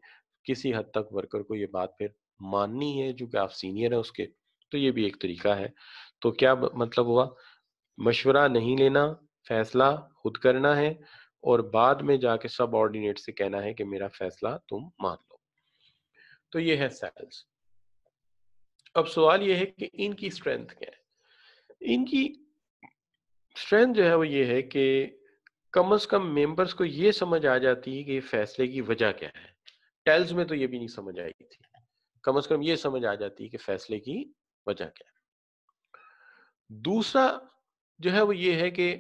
किसी हद तक वर्कर को ये बात फिर माननी है, जो कि आप सीनियर है उसके, तो ये भी एक तरीका है। तो क्या मतलब हुआ, मशवरा नहीं लेना, फैसला खुद करना है, और बाद में जाके सब ऑर्डिनेट से कहना है कि मेरा फैसला तुम मान लो। तो ये है सेल्स। अब सवाल ये है कि इनकी स्ट्रेंथ क्या है। इनकी स्ट्रेंथ जो है वो ये है कि कम से कम मेंबर्स को ये समझ आ जाती है कि ये फैसले की वजह क्या है। टेल्स में तो ये भी नहीं समझ आई थी। कम से कम ये समझ आ जाती है कि फैसले की वजह क्या है। दूसरा जो है वो ये है कि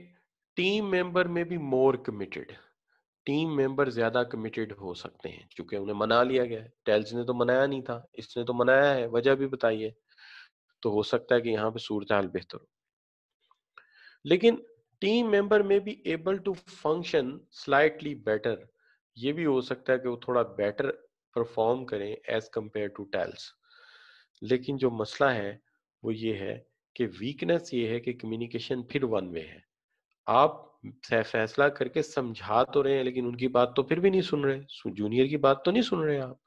टीम मेंबर में भी मोर कमिटेड, टीम मेंबर ज्यादा कमिटेड हो सकते हैं क्योंकि उन्हें मना लिया गया है। टेल्स ने तो मनाया नहीं था, इसने तो मनाया है, वजह भी बताई है, तो हो सकता है कि यहाँ पे सूरत हाल बेहतर हो। लेकिन टीम मेंबर में भी able to function slightly better, ये भी हो सकता है कि वो थोड़ा बेटर परफॉर्म करें एज कंपेयर टू टेल्स। लेकिन जो मसला है वो ये है कि वीकनेस ये है कि कम्युनिकेशन फिर वन वे है। आप फैसला करके समझा तो रहे हैं लेकिन उनकी बात तो फिर भी नहीं सुन रहे, जूनियर की बात तो नहीं सुन रहे आप।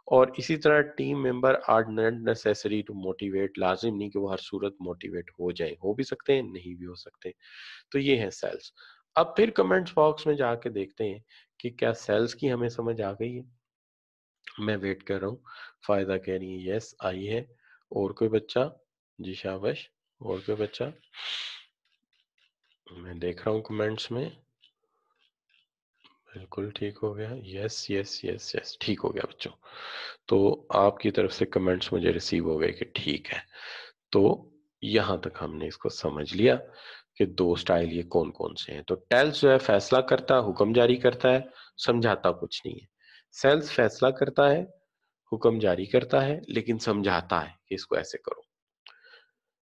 और इसी तरह team member are not necessary to motivate, लाजिम नहीं कि वो हर सूरत मोटिवेट हो जाए, हो भी सकते हैं नहीं भी हो सकते। तो ये है सेल्स। अब फिर कमेंट्स बॉक्स में जाके देखते हैं कि क्या सेल्स की हमें समझ आ गई है। मैं वेट कर रहा हूँ। फायदा कह रही है यस आई है। और कोई बच्चा? जी शाबाश। और कोई बच्चा? मैं देख रहा हूँ कमेंट्स में। बिल्कुल ठीक हो गया। यस यस यस यस, ठीक हो गया बच्चों। तो आपकी तरफ से कमेंट्स मुझे रिसीव हो गए कि ठीक है। तो यहां तक हमने इसको समझ लिया कि दो स्टाइल ये कौन कौन से हैं। तो टेल्स जो है फैसला करता है, हुक्म जारी करता है, समझाता कुछ नहीं है। सेल्स फैसला करता है, हुक्म जारी करता है, लेकिन समझाता है कि इसको ऐसे करो।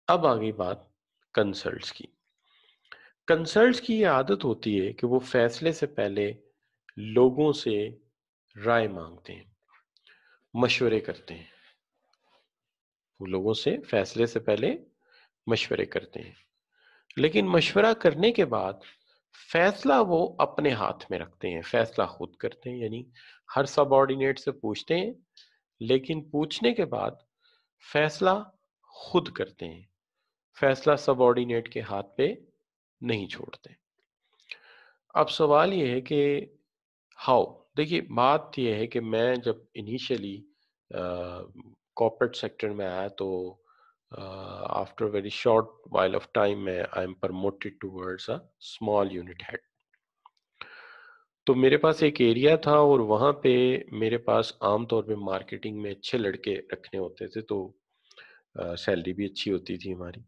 अब आ गई बात कंसल्ट्स की। कंसल्ट्स की ये आदत होती है कि वो फैसले से पहले लोगों से राय मांगते हैं, मशवरे करते हैं। वो लोगों से फैसले से पहले मशवरे करते हैं, लेकिन मशवरा करने के बाद फैसला वो अपने हाथ में रखते हैं, फैसला खुद करते हैं। यानी हर सबऑर्डिनेट से पूछते हैं, लेकिन पूछने के बाद फैसला खुद करते हैं, फैसला सबऑर्डिनेट के हाथ पे नहीं छोड़ते। अब सवाल ये है कि हाउ। देखिए बात यह है कि मैं जब इनिशियली कॉर्पोरेट सेक्टर में आया तो after very short while of time मैं I am promoted towards a small unit head. तो मेरे पास एक एरिया था और वहाँ पे मेरे पास आमतौर पे मार्केटिंग में अच्छे लड़के रखने होते थे, तो सैलरी भी अच्छी होती थी हमारी।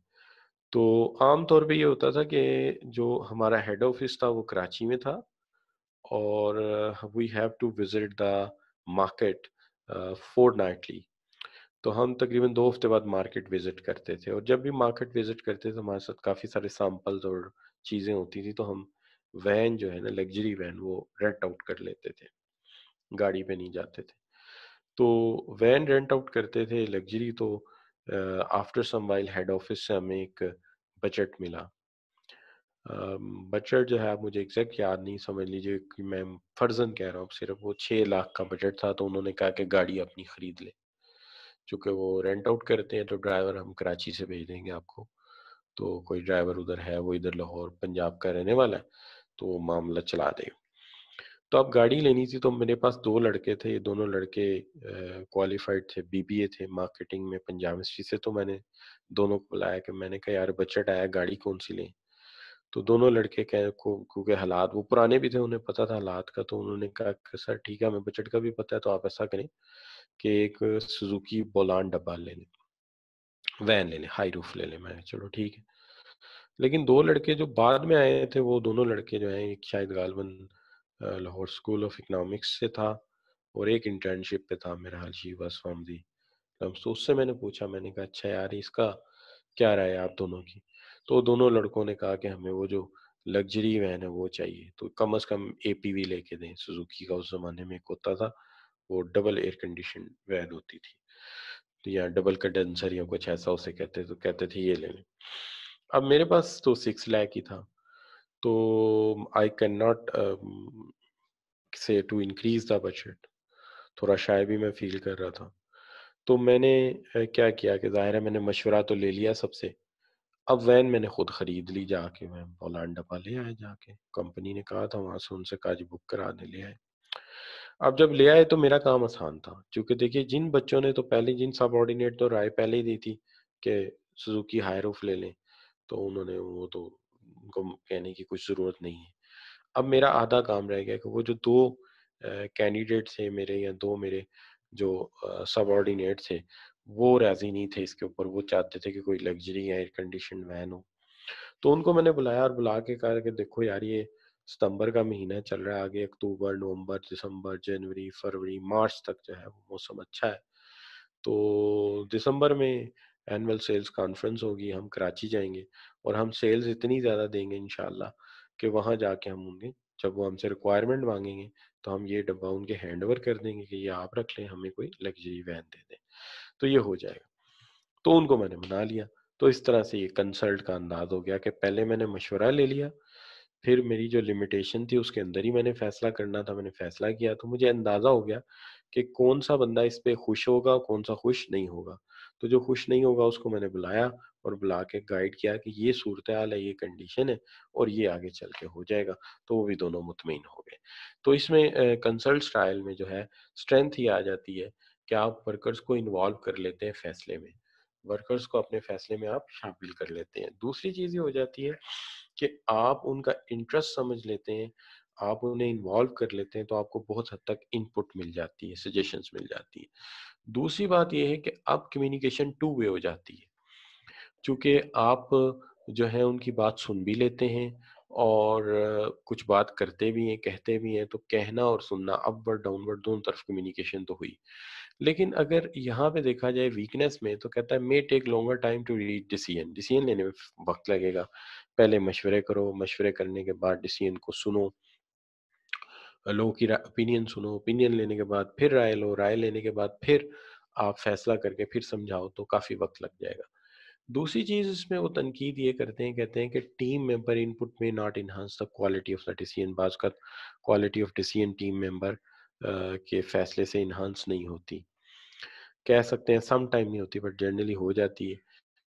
तो आमतौर पे ये होता था कि जो हमारा हेड ऑफिस था वो कराची में था, और we have to visit the market fortnightly. तो हम तकरीबन 2 हफ्ते बाद मार्केट विजिट करते थे, और जब भी मार्केट विजिट करते थे हमारे साथ काफ़ी सारे सैंपल्स और चीज़ें होती थी, तो हम वैन जो है ना, लग्जरी वैन, वो रेंट आउट कर लेते थे, गाड़ी पे नहीं जाते थे। तो वैन रेंट आउट करते थे लग्जरी। तो after some while head office से हमें एक बजट मिला। बजट जो है, आप मुझे एग्जैक्ट याद नहीं, समझ लीजिए कि मैं फर्जन कह रहा हूँ, सिर्फ वो 6 लाख का बजट था। तो उन्होंने कहा कि गाड़ी अपनी खरीद ले, चूंकि वो रेंट आउट करते हैं तो ड्राइवर हम कराची से भेज देंगे आपको। तो कोई ड्राइवर उधर है, वो इधर लाहौर पंजाब का रहने वाला है, तो वो मामला चला देगा। तो अब गाड़ी लेनी थी, तो मेरे पास 2 लड़के थे। ये दोनों लड़के क्वालिफाइड थे, बीबीए थे मार्केटिंग में पंजाब यूनिवर्सिटी से। तो मैंने दोनों को बुलाया कि मैंने कहा यार बजट आया, गाड़ी कौन सी लें। तो दोनों लड़के कह को क्योंकि हालात वो पुराने भी थे, उन्हें पता था हालात का, तो उन्होंने कहा कि सर ठीक है, हमें बजट का भी पता है, तो आप ऐसा करें कि एक सुजुकी बोलान डब्बा ले लें, वैन ले लें, हाई रूफ ले लें। मैं चलो ठीक है। लेकिन 2 लड़के जो बाद में आए थे, वो दोनों लड़के जो हैं, एक शायद गालबन लाहौर स्कूल ऑफ इकोनॉमिक्स से था, और एक इंटर्नशिप पे था मेरा हाल, शी वाज फ्रॉम दी। तो उससे मैंने पूछा, मैंने कहा अच्छा यार इसका क्या राय है आप दोनों की। तो दोनों लड़कों ने कहा कि हमें वो जो लग्जरी वैन है वो चाहिए, तो कम से कम एपीवी लेके दें। सुजुकी का उस जमाने में एक होता था, वो डबल एयर कंडीशन वैन होती थी, तो या डबल कंडेंसर या कुछ ऐसा उसे कहते, तो कहते थे ये ले लें। अब मेरे पास तो 6 लाख ही था, तो आई कैन नॉट से टू इंक्रीज द बजट। थोड़ा शाय भी मैं फील कर रहा था। तो मैंने क्या किया कि ज़ाहिर है मैंने मशवरा तो ले लिया सबसे। अब वैन मैंने खुद खरीद ली जाके, मैं पोलैंड डब्बा ले आए जाके, कंपनी ने कहा था वहाँ से, उनसे कहा जी बुक करा दें, ले आए। अब जब ले आए तो मेरा काम आसान था, क्योंकि देखिए जिन बच्चों ने तो पहले, जिन सबऑर्डिनेट तो राय पहले ही दी थी कि सुजुकी हायरूफ ले लें, तो उन्होंने वो तो, उनको कहने की कुछ ज़रूरत नहीं है। अब मेरा आधा काम रह गया कि वो जो दो कैंडिडेट थे मेरे, या दो मेरे जो सबऑर्डिनेट थे, वो राज़ी नहीं थे इसके ऊपर। वो चाहते थे कि कोई लग्जरी या एयर कंडीशन वैन हो। तो उनको मैंने बुलाया और बुला के कहा कि देखो यार, ये सितंबर का महीना चल रहा है, आगे अक्टूबर, नवंबर, दिसंबर, जनवरी, फरवरी, मार्च तक जो है वो मौसम अच्छा है। तो दिसंबर में एनुअल सेल्स कॉन्फ्रेंस होगी, हम कराची जाएंगे और हम सेल्स इतनी ज़्यादा देंगे इंशाल्लाह कि वहाँ जाके हम उनके, जब वो हमसे रिक्वायरमेंट मांगेंगे तो हम ये डब्बा उनके हैंड ओवर कर देंगे कि ये आप रख लें, हमें कोई लग्जरी वैन दे दें। तो ये हो जाएगा। तो उनको मैंने मना लिया। तो इस तरह से ये कंसल्ट का अंदाज हो गया कि पहले मैंने मशवरा ले लिया, फिर मेरी जो लिमिटेशन थी उसके अंदर ही मैंने फैसला करना था, मैंने फैसला किया। तो मुझे अंदाज़ा हो गया कि कौन सा बंदा इस पे खुश होगा, कौन सा खुश नहीं होगा। तो जो खुश नहीं होगा उसको मैंने बुलाया और बुला के गाइड किया कि ये सूरत हाल है, ये कंडीशन है और ये आगे चल के हो जाएगा। तो वो भी दोनों मुतमईन हो गए। तो इसमें कंसल्ट स्टाइल में जो है स्ट्रेंथ ये आ जाती है कि आप वर्कर्स को इन्वॉल्व कर लेते हैं फैसले में, वर्कर्स को अपने फैसले में आप शामिल कर लेते हैं। दूसरी चीज़ ये हो जाती है कि आप उनका इंटरेस्ट समझ लेते हैं, आप उन्हें इन्वॉल्व कर लेते हैं, तो आपको बहुत हद तक इनपुट मिल जाती है, सजेशंस मिल जाती है। दूसरी बात ये है कि अब कम्युनिकेशन टू वे हो जाती है, चूँकि आप जो है उनकी बात सुन भी लेते हैं और कुछ बात करते भी हैं, कहते भी हैं, तो कहना और सुनना, अपवर्ड, डाउनवर्ड दोनों तरफ कम्युनिकेशन तो हुई। लेकिन अगर यहाँ पे देखा जाए वीकनेस में, तो कहता है may take longer time to reach decision, decision लेने में वक्त लगेगा। पहले मशवरे करो, मशवरे करने के बाद डिसीजन को सुनो, लोगों की ओपिनियन सुनो, ओपिनियन लेने के बाद फिर राय लो, राय लेने के बाद फिर आप फैसला करके फिर समझाओ, तो काफ़ी वक्त लग जाएगा। दूसरी चीज़ इसमें वो तनकीद ये करते हैं, कहते हैं कि टीम मेंबर इनपुट में not enhance the quality of the decision. बाज़ का quality of decision team member के फैसले से इन्हांस नहीं होती। कह सकते हैं सम टाइम नहीं होती, बट जनरली हो जाती है।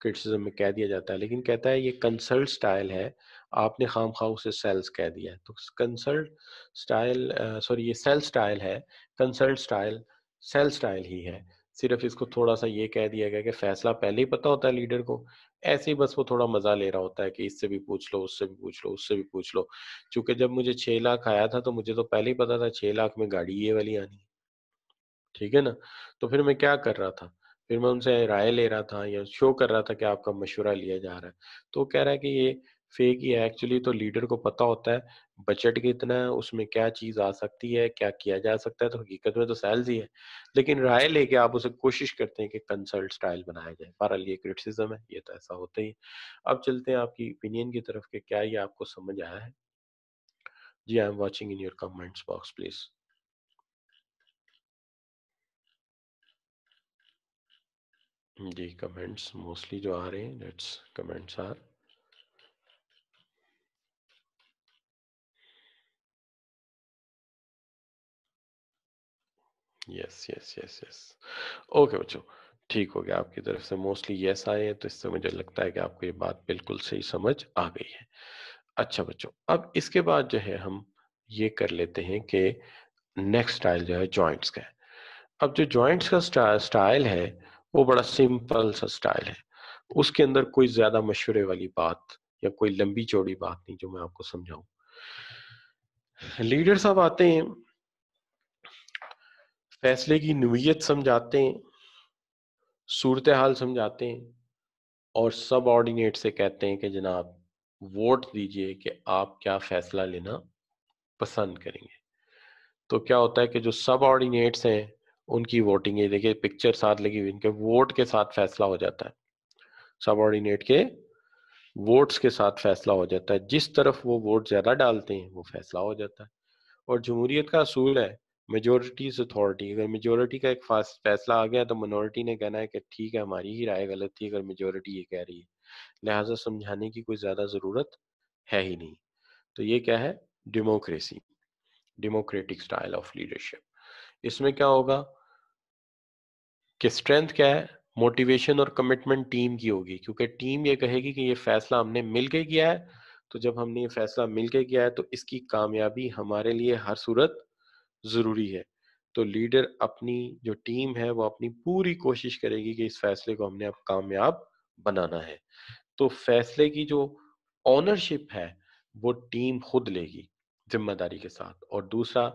क्रिटिसिज्म में कह दिया जाता है, लेकिन कहता है ये कंसल्ट स्टाइल है, आपने खामखा उसे सेल्स कह दिया है। तो कंसल्ट स्टाइल, सॉरी, ये सेल स्टाइल है, कंसल्ट स्टाइल सेल स्टाइल ही है। सिर्फ इसको थोड़ा सा ये कह दिया गया कि फैसला पहले ही पता होता है लीडर को, ऐसे ही बस वो थोड़ा मजा ले रहा होता है कि इससे भी पूछ लो, उससे भी पूछ लो, उससे भी पूछ लो। क्योंकि जब मुझे 6 लाख आया था तो मुझे तो पहले ही पता था 6 लाख में गाड़ी ये वाली आनी है। ठीक है ना? तो फिर मैं क्या कर रहा था? फिर मैं उनसे राय ले रहा था या शो कर रहा था कि आपका मशवरा लिया जा रहा है। तो वो कह रहा है कि ये फेक ही है, एक्चुअली तो लीडर को पता होता है बजट कितना है, उसमें क्या चीज़ आ सकती है, क्या किया जा सकता है, तो हकीकत में तो सेल्स ही है। लेकिन राय लेके आप उसे कोशिश करते हैं कि कंसल्ट स्टाइल बनाया जाए। बहरहाल ये क्रिटिसिज़्म है, ये तो ऐसा होता ही है। अब चलते हैं आपकी ओपिनियन की तरफ कि क्या ये आपको समझ आया है? जी, I am watching in your comments box please. जी, कमेंट्स मोस्टली जो आ रहे हैं, let's comments are. Yes, yes, yes, yes. Okay बच्चों, ठीक हो गया, आपकी तरफ से मोस्टली यस आए हैं, तो इससे मुझे लगता है कि आपको ये बात बिल्कुल सही समझ आ गई है। अच्छा बच्चों, अब इसके बाद जो है हम ये कर लेते हैं कि नेक्स्ट स्टाइल जो है जॉइंट्स का है। अब जो जॉइंट्स का स्टाइल है, वो बड़ा सिंपल सा स्टाइल है। उसके अंदर कोई ज़्यादा मशवरे वाली बात या कोई लंबी चौड़ी बात नहीं जो मैं आपको समझाऊँ। लीडर साहब आते हैं, फैसले की नोयत समझाते हैं, सूरत हाल समझाते हैं और सबऑर्डिनेट से कहते हैं कि जनाब वोट दीजिए कि आप क्या फैसला लेना पसंद करेंगे। तो क्या होता है कि जो सबऑर्डिनेट्स हैं उनकी वोटिंग, ये देखिए पिक्चर साथ लगी हुई, इनके वोट के साथ फैसला हो जाता है। सबऑर्डिनेट के वोट्स के साथ फैसला हो जाता है, जिस तरफ वो वोट ज्यादा डालते हैं वो फैसला हो जाता है। और जमहूरियत का असूल है मेजोरिटी इज अथॉरिटी। अगर मेजोरिटी का एक फैसला आ गया तो मिनॉरिटी ने कहना है कि ठीक है, हमारी ही राय गलत थी अगर मेजोरिटी ये कह रही है। लिहाजा समझाने की कोई ज़्यादा ज़रूरत है ही नहीं। तो ये क्या है? Democracy, democratic style of leadership. इसमें क्या होगा कि स्ट्रेंथ क्या है? मोटिवेशन और कमिटमेंट टीम की होगी, क्योंकि टीम ये कहेगी कि ये फैसला हमने मिलके किया है, तो जब हमने ये फैसला मिलके किया है तो इसकी कामयाबी हमारे लिए हर सूरत ज़रूरी है। तो लीडर अपनी जो टीम है वो अपनी पूरी कोशिश करेगी कि इस फैसले को हमने अब कामयाब बनाना है। तो फैसले की जो ओनरशिप है वो टीम खुद लेगी जिम्मेदारी के साथ। और दूसरा,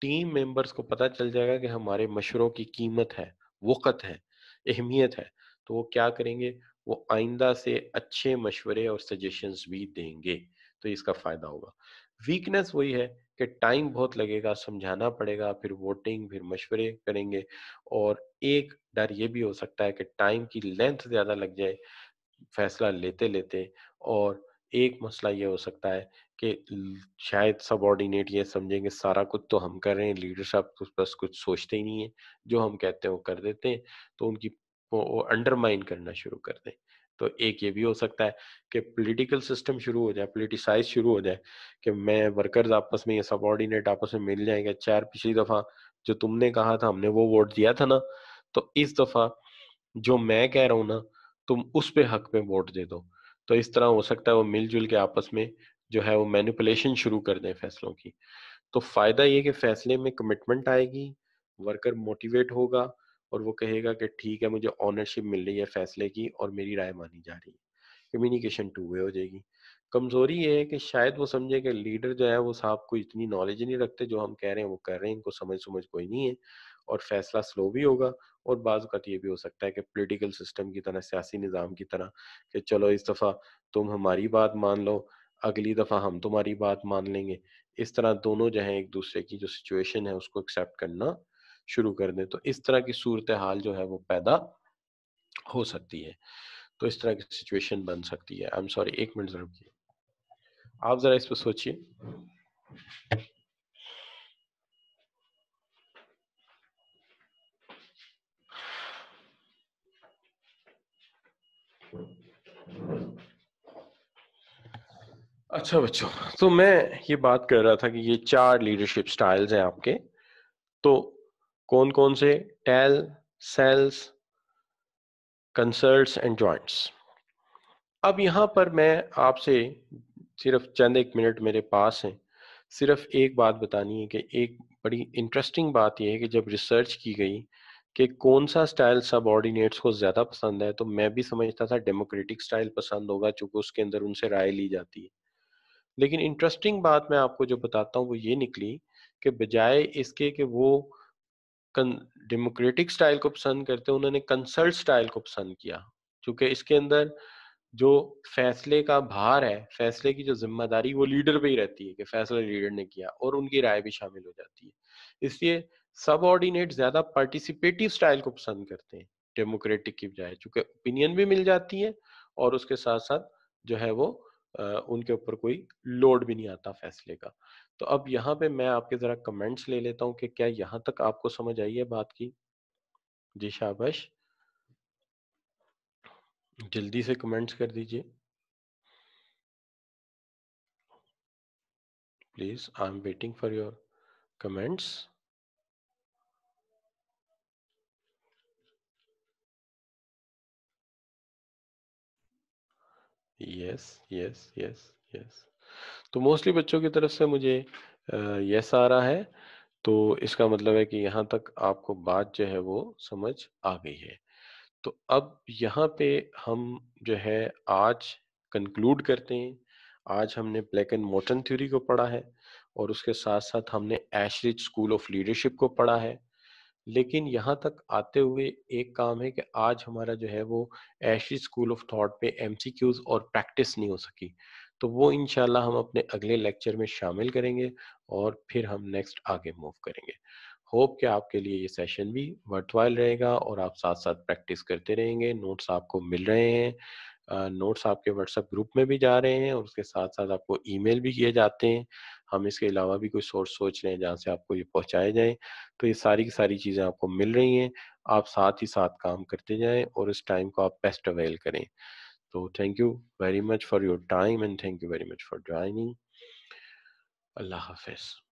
टीम मेंबर्स को पता चल जाएगा कि हमारे मशवरों की कीमत है, वक़्त है, अहमियत है। तो वो क्या करेंगे? वो आइंदा से अच्छे मशवरे और सजेशंस भी देंगे, तो इसका फ़ायदा होगा। वीकनेस वही है कि टाइम बहुत लगेगा, समझाना पड़ेगा, फिर वोटिंग, फिर मशवरे करेंगे। और एक डर ये भी हो सकता है कि टाइम की लेंथ ज़्यादा लग जाए फैसला लेते-लेते। और एक मसला ये हो सकता है कि शायद सबऑर्डिनेट ये समझेंगे सारा कुछ तो हम कर रहे हैं, लीडर साहब तो बस कुछ सोचते ही नहीं है, जो हम कहते हैं वो कर देते हैं, तो उनकी वो अंडरमाइन करना शुरू कर दें। तो एक ये भी हो सकता है कि पॉलिटिकल सिस्टम शुरू हो जाए, पॉलिटिसाइज़ शुरू हो जाए, कि मैं वर्कर्स आपस में, ये सबऑर्डिनेट आपस में मिल जाएँगे, "यार पिछली दफ़ा जो तुमने कहा था हमने वो वोट दिया था ना, तो इस दफ़ा जो मैं कह रहा हूँ ना, तुम उस पे हक पे वोट दे दो।" तो इस तरह हो सकता है वो मिल-जुल के आपस में जो है वो मैनिपुलेशन शुरू कर दें फैसलों की। तो फ़ायदा ये कि फैसले में कमिटमेंट आएगी, वर्कर मोटिवेट होगा और वो कहेगा कि ठीक है, मुझे ओनरशिप मिल रही है फैसले की और मेरी राय मानी जा रही है। कम्युनिकेशन टू वे हो जाएगी। कमज़ोरी ये है कि शायद वो समझे कि लीडर जो है वो साहब को इतनी नॉलेज ही नहीं रखते, जो हम कह रहे हैं वो कर रहे हैं, इनको समझ कोई नहीं है और फैसला स्लो भी होगा। और बाज़ औक़ात ये भी हो सकता है कि पॉलिटिकल सिस्टम की तरह, सियासी निज़ाम की तरह, कि चलो इस दफ़ा तुम हमारी बात मान लो, अगली दफ़ा हम तुम्हारी बात मान लेंगे। इस तरह दोनों जो हैं एक-दूसरे की जो सिचुएशन है उसको एक्सेप्ट करना शुरू कर दें। तो इस तरह की सूरत-ए-हाल जो है वो पैदा हो सकती है। तो इस तरह की सिचुएशन बन सकती है। आई एम सॉरी, 1 मिनट ज़रा रुकिए। आप ज़रा इस पे सोचिए। अच्छा बच्चों, तो मैं ये बात कर रहा था कि ये 4 लीडरशिप स्टाइल्स हैं आपके। तो कौन-कौन से? Tell, sells, consults and joints. अब यहाँ पर मैं आपसे सिर्फ चंद 1 मिनट मेरे पास हैं, सिर्फ एक बात बतानी है कि एक बड़ी इंटरेस्टिंग बात ये है कि जब रिसर्च की गई कि कौन-सा स्टाइल सबऑर्डिनेट्स को ज़्यादा पसंद है, तो मैं भी समझता था डेमोक्रेटिक स्टाइल पसंद होगा, चूँकि उसके अंदर उनसे राय ली जाती है। लेकिन इंटरेस्टिंग बात मैं आपको जो बताता हूँ वो ये निकली कि बजाय इसके कि वो कन डेमोक्रेटिक स्टाइल को पसंद करते, उन्होंने कंसल्ट स्टाइल को पसंद किया। क्योंकि इसके अंदर जो फैसले का भार है, फैसले की जो ज़िम्मेदारी वो लीडर पे ही रहती है कि फैसला लीडर ने किया और उनकी राय भी शामिल हो जाती है। इसलिए सबऑर्डिनेट ज़्यादा पार्टिसिपेटिव स्टाइल को पसंद करते हैं, डेमोक्रेटिक की बजाय, चूँकि ओपिनियन भी मिल जाती है और उसके साथ-साथ जो है वो उनके ऊपर कोई लोड भी नहीं आता फैसले का। तो अब यहाँ पे मैं आपके ज़रा कमेंट्स ले लेता हूँ कि क्या यहाँ तक आपको समझ आई है बात की? जी शाबाश! जल्दी से कमेंट्स कर दीजिए। Please, I am waiting for your comments. Yes, yes, yes, yes. तो मोस्टली बच्चों की तरफ से मुझे यस आ रहा है, तो इसका मतलब है कि यहाँ तक आपको बात जो है वो समझ आ गई है। तो अब यहाँ पे हम जो है आज कंक्लूड करते हैं। आज हमने ब्लैक एंड मोर्टन थ्योरी को पढ़ा है और उसके साथ-साथ हमने एशरिच स्कूल ऑफ लीडरशिप को पढ़ा है। लेकिन यहाँ तक आते हुए एक काम है कि आज हमारा जो है वो एशरी स्कूल ऑफ थॉट पे एमसीक्यूज और प्रैक्टिस नहीं हो सकी। तो वो इंशाल्लाह हम अपने अगले लेक्चर में शामिल करेंगे और फिर हम नेक्स्ट आगे मूव करेंगे। होप कि आपके लिए ये सेशन भी वर्थवाइल रहेगा और आप साथ-साथ प्रैक्टिस करते रहेंगे, नोट्स आपको मिल रहे हैं। नोट्स आपके व्हाट्सएप ग्रुप में भी जा रहे हैं और उसके साथ-साथ आपको ईमेल भी किए जाते हैं। हम इसके अलावा भी कोई सोर्स सोच रहे हैं जहाँ से आपको ये पहुँचाए जाएँ। तो ये सारी की सारी चीज़ें आपको मिल रही हैं। आप साथ ही साथ काम करते जाएँ और इस टाइम को आप बेस्ट अवेल करें। तो thank you very much for your time and thank you very much for joining. अल्लाह हाफिज़।